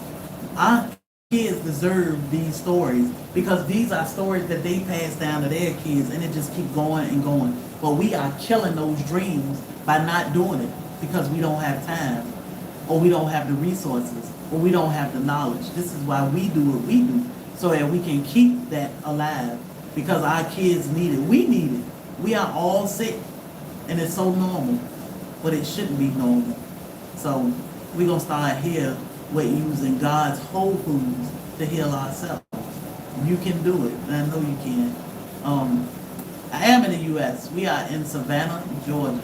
Our kids deserve these stories because these are stories that they pass down to their kids and it just keep going and going. But we are killing those dreams by not doing it because we don't have time or we don't have the resources or we don't have the knowledge. This is why we do what we do so that we can keep that alive because our kids need it. We need it. We are all sick and it's so normal, but it shouldn't be normal. So we're going to start here with using God's whole foods to heal ourselves. You can do it, and I know you can. I am in the U.S. We are in Savannah, Georgia.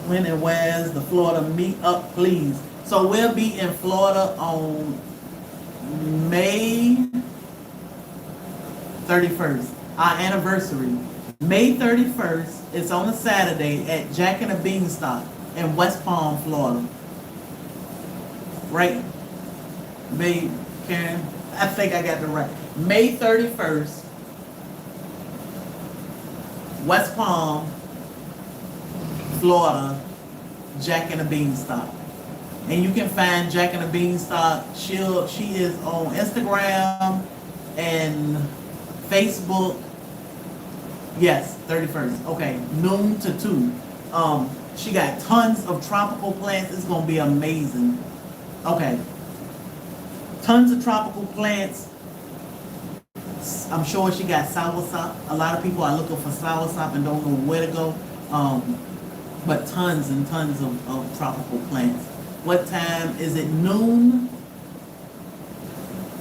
When and where's the Florida meet up, please? So we'll be in Florida on May 31st, our anniversary. May 31st, it's on a Saturday at Jack and the Beanstalk in West Palm, Florida. Right? May, Karen? I think I got the right. May 31st, West Palm, Florida, Jack and the Beanstalk. And you can find Jack and the Beanstalk. She is on Instagram and Facebook. Yes, 31st. Okay, noon to 2. She got tons of tropical plants. It's gonna be amazing. Okay, tons of tropical plants. I'm sure she got soursop. A lot of people are looking for soursop and don't know where to go. But tons and tons of tropical plants. What time is it? Noon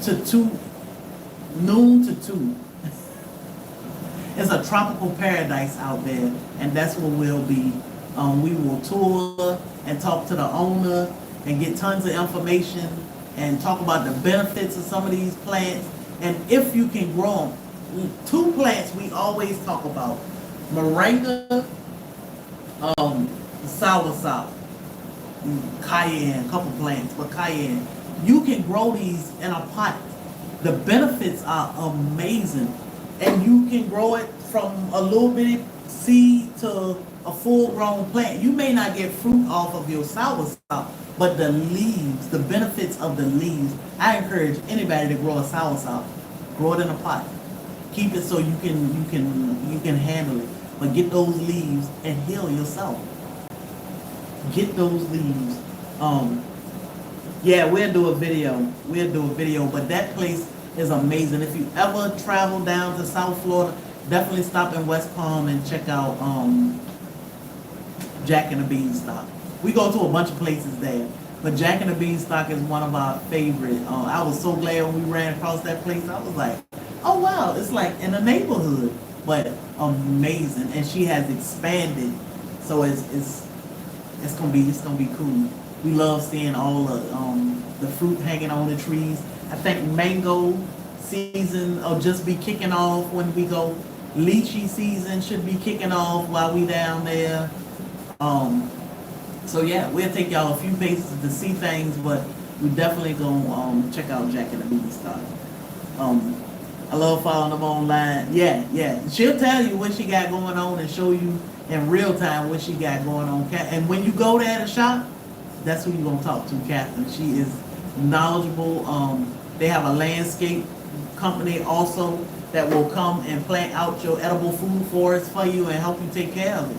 to 2. Noon to 2. It's a tropical paradise out there, and that's where we'll be. We will tour and talk to the owner and get tons of information and talk about the benefits of some of these plants. And if you can grow them, 2 plants we always talk about: moringa, soursop, cayenne, a couple plants, but cayenne. You can grow these in a pot. The benefits are amazing. And you can grow it from a little bitty seed to a full-grown plant. You may not get fruit off of your soursop, but the leaves, the benefits of the leaves. I encourage anybody to grow a soursop. Grow it in a pot. Keep it so you can handle it. But get those leaves and heal yourself. Get those leaves. Yeah, we'll do a video. But that place is amazing. If you ever travel down to South Florida, definitely stop in West Palm and check out Jack and the Beanstalk. We go to a bunch of places there, but Jack and the Beanstalk is one of our favorite. I was so glad when we ran across that place. I was like, oh wow, it's like in a neighborhood, but amazing. And she has expanded, so it's gonna be cool. We love seeing all the fruit hanging on the trees. I think mango season will just be kicking off when we go. Lychee season should be kicking off while we down there. So yeah, we'll take y'all a few places to see things, but we definitely gonna check out Jack and the Beanstalk. I love following them online. Yeah. She'll tell you what she got going on and show you in real time what she got going on. And when you go there to shop, that's who you're gonna talk to, Catherine. She is knowledgeable. They have a landscape company also that will come and plant out your edible food forest for you and help you take care of it.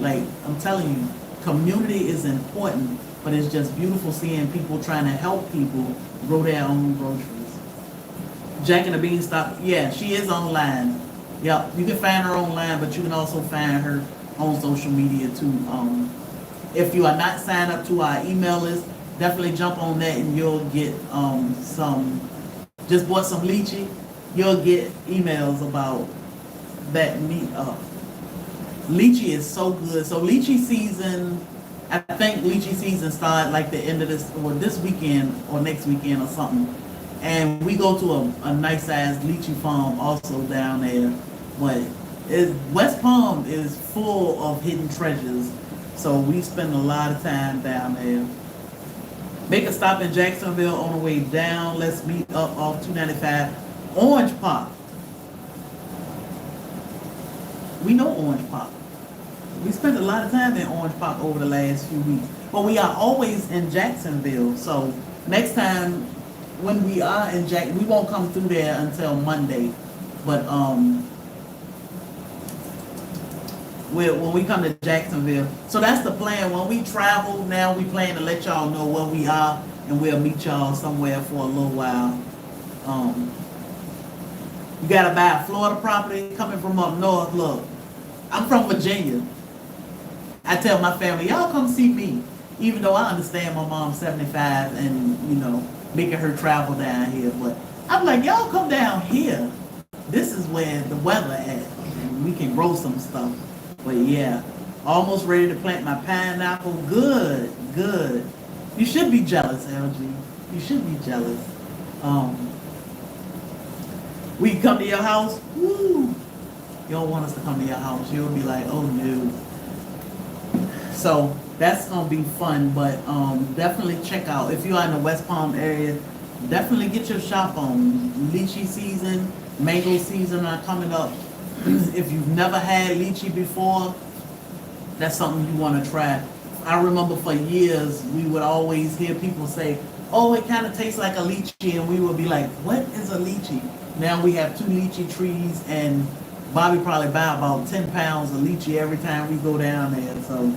Like, I'm telling you, community is important, but it's just beautiful seeing people trying to help people grow their own groceries. Jack and the Beanstalk, yeah, she is online. Yep, you can find her online, but you can also find her on social media too. If you are not signed up to our email list, definitely jump on that and you'll get some. Just bought some lychee. You'll get emails about that meat. Lychee is so good. So lychee season, I think lychee season started like the end of this weekend or next weekend or something. And we go to a nice sized lychee farm also down there. But West Palm is full of hidden treasures. So we spend a lot of time down there. Make a stop in Jacksonville on the way down. Let's meet up off 295. Orange Park. We know Orange Park. We spent a lot of time in Orange Park over the last few weeks. But we are always in Jacksonville. So next time when we are in we won't come through there until Monday. But when we come to Jacksonville. So that's the plan. When we travel, now we plan to let y'all know where we are, and we'll meet y'all somewhere for a little while. You gotta buy a Florida property coming from up north. Look, I'm from Virginia. I tell my family, y'all come see me. Even though I understand my mom's 75 and, making her travel down here. But I'm like, y'all come down here. This is where the weather at. We can grow some stuff. But yeah, almost ready to plant my pineapple. Good, good. You should be jealous, LG. You should be jealous. We come to your house. Woo! You don't want us to come to your house. You'll be like, oh no. So that's gonna be fun. But definitely check out if you are in the West Palm area. Definitely get your shop on. Lychee season, mango season are coming up. If you've never had lychee before, that's something you want to try. I remember for years we would always hear people say, oh, it kind of tastes like a lychee, and we would be like, what is a lychee? Now we have 2 lychee trees, and Bobby probably buy about 10 pounds of lychee every time we go down there. So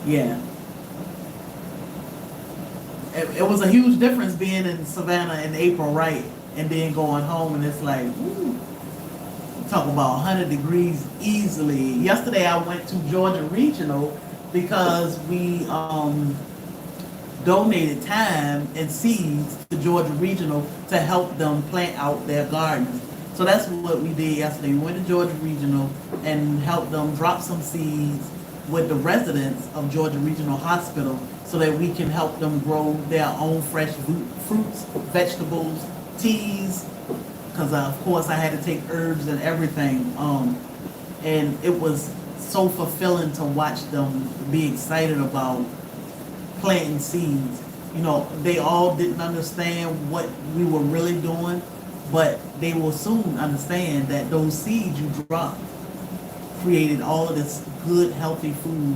yeah, it was a huge difference being in Savannah in April, right? And then going home, and it's like, ooh. Talk about 100 degrees easily. Yesterday I went to Georgia Regional because we donated time and seeds to Georgia Regional to help them plant out their gardens. So that's what we did yesterday. We went to Georgia Regional and helped them drop some seeds with the residents of Georgia Regional Hospital so that we can help them grow their own fresh fruits, vegetables, teas, because of course I had to take herbs and everything, and it was so fulfilling to watch them be excited about planting seeds. They all didn't understand what we were really doing, but they will soon understand that those seeds you dropped created all of this good, healthy food,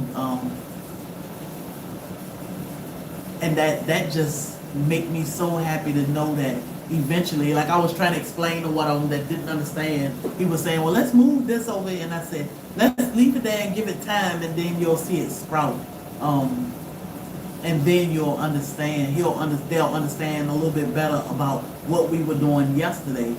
and that just make me so happy to know that eventually, like I was trying to explain to one of them that didn't understand. He was saying, well, let's move this over here. And I said, let's leave it there and give it time, and then you'll see it sprout. And then you'll understand. They'll understand a little bit better about what we were doing yesterday.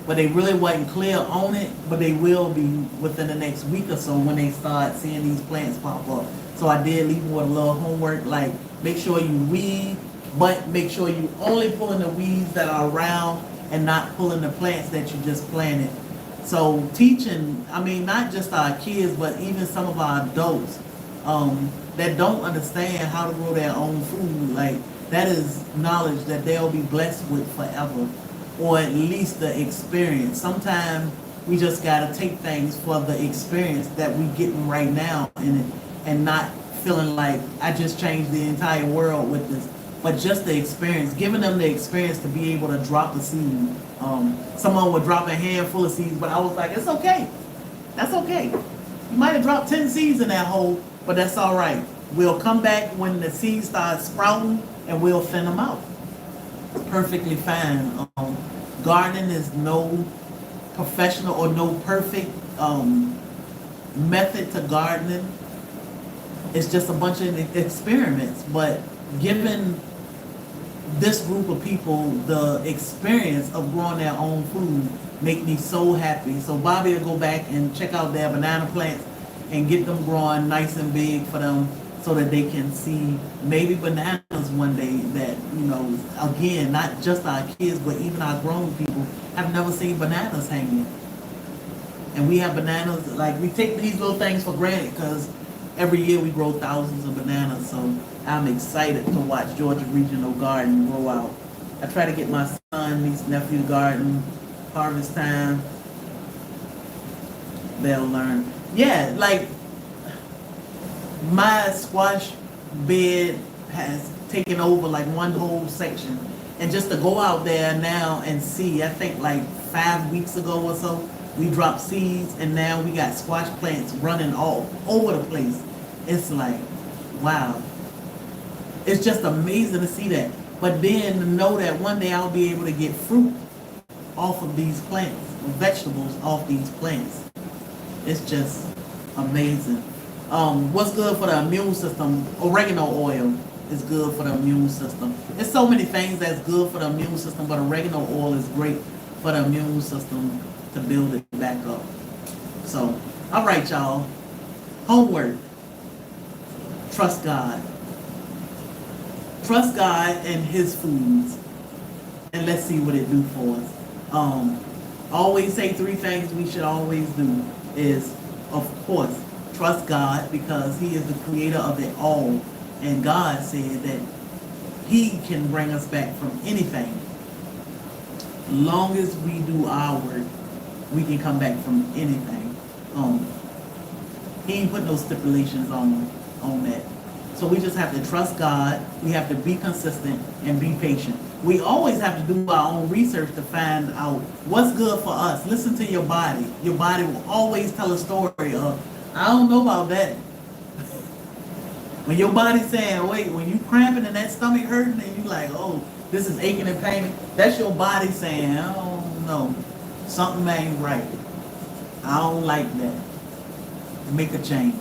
But they really wasn't clear on it, but they will be within the next week or so when they start seeing these plants pop up. So I did leave them with a little homework, like make sure you weed, but make sure you only pulling the weeds that are around and not pulling the plants that you just planted. So teaching, not just our kids, but even some of our adults that don't understand how to grow their own food, like that is knowledge that they'll be blessed with forever, or at least the experience. Sometimes we just gotta take things for the experience that we getting right now in it, and not feeling like I just changed the entire world with this. But just the experience, giving them the experience to be able to drop a seed. Someone would drop a handful of seeds, but I was like, it's okay. That's okay. You might have dropped 10 seeds in that hole, but that's all right. We'll come back when the seeds start sprouting, and we'll thin them out. It's perfectly fine. Gardening is no professional or no perfect method to gardening. It's just a bunch of experiments, but given this group of people, the experience of growing their own food make me so happy. So Bobby will go back and check out their banana plants and get them growing nice and big for them so that they can see maybe bananas one day that, again, not just our kids, but even our grown people have never seen bananas hanging. And we have bananas, like we take these little things for granted because every year we grow thousands of bananas. So I'm excited to watch Georgia Regional Garden grow out. I try to get my son, niece, nephew garden, harvest time. They'll learn. Yeah, like my squash bed has taken over like one whole section. And just to go out there now and see, I think like 5 weeks ago or so, we dropped seeds and now we got squash plants running all over the place. It's like, wow. It's just amazing to see that. But then to know that one day I'll be able to get fruit off of these plants, vegetables off these plants. It's just amazing. What's good for the immune system? Oregano oil is good for the immune system. There's so many things that's good for the immune system, but oregano oil is great for the immune system to build it back up. So, all right, y'all. Homework. Trust God. Trust God and His foods, and let's see what it do for us. Always say 3 things we should always do is, of course, trust God because He is the creator of it all, and God said that He can bring us back from anything. Long as we do our work, we can come back from anything. He ain't put no stipulations on that. So we just have to trust God. We have to be consistent and be patient. We always have to do our own research to find out what's good for us. Listen to your body. Your body will always tell a story of, I don't know about that. When your body's saying, wait, when you cramping and that stomach hurting and you like, oh, this is aching and paining, that's your body saying, I don't know, something ain't right. I don't like that. Make a change.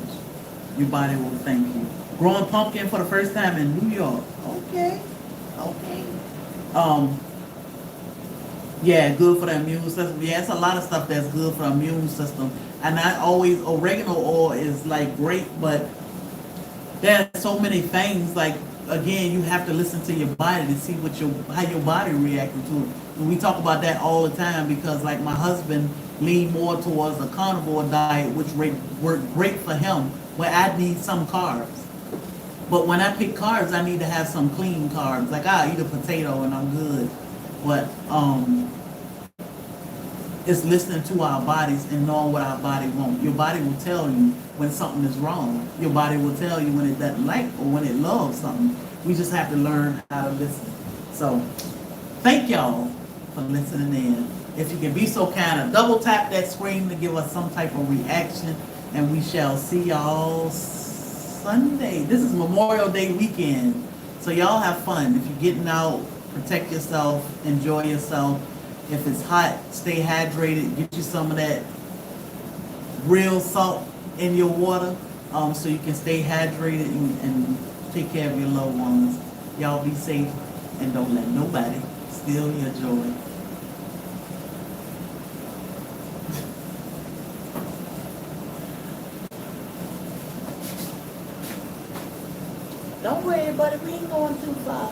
Your body will thank you. Growing pumpkin for the first time in New York. Okay. Yeah, good for the immune system. Yeah, it's a lot of stuff that's good for the immune system. And not always, oregano oil is like great, but there's so many things. Like, again, you have to listen to your body to see how your body reacting to it. And we talk about that all the time because, like, my husband leaned more towards a carnivore diet, which worked great for him, where I need some carbs. But when I pick carbs, I need to have some clean carbs. Like, I'll eat a potato and I'm good. But it's listening to our bodies and knowing what our body wants. Your body will tell you when something is wrong. Your body will tell you when it doesn't like or when it loves something. We just have to learn how to listen. So, thank y'all for listening in. If you can be so kind of double tap that screen to give us some type of reaction, and we shall see y'all Sunday. This is Memorial Day weekend, so y'all have fun. If you're getting out, protect yourself, enjoy yourself. If it's hot, stay hydrated. Get you some of that real salt in your water, so you can stay hydrated and take care of your loved ones. Y'all be safe and don't let nobody steal your joy. Don't worry about it, we ain't going too far.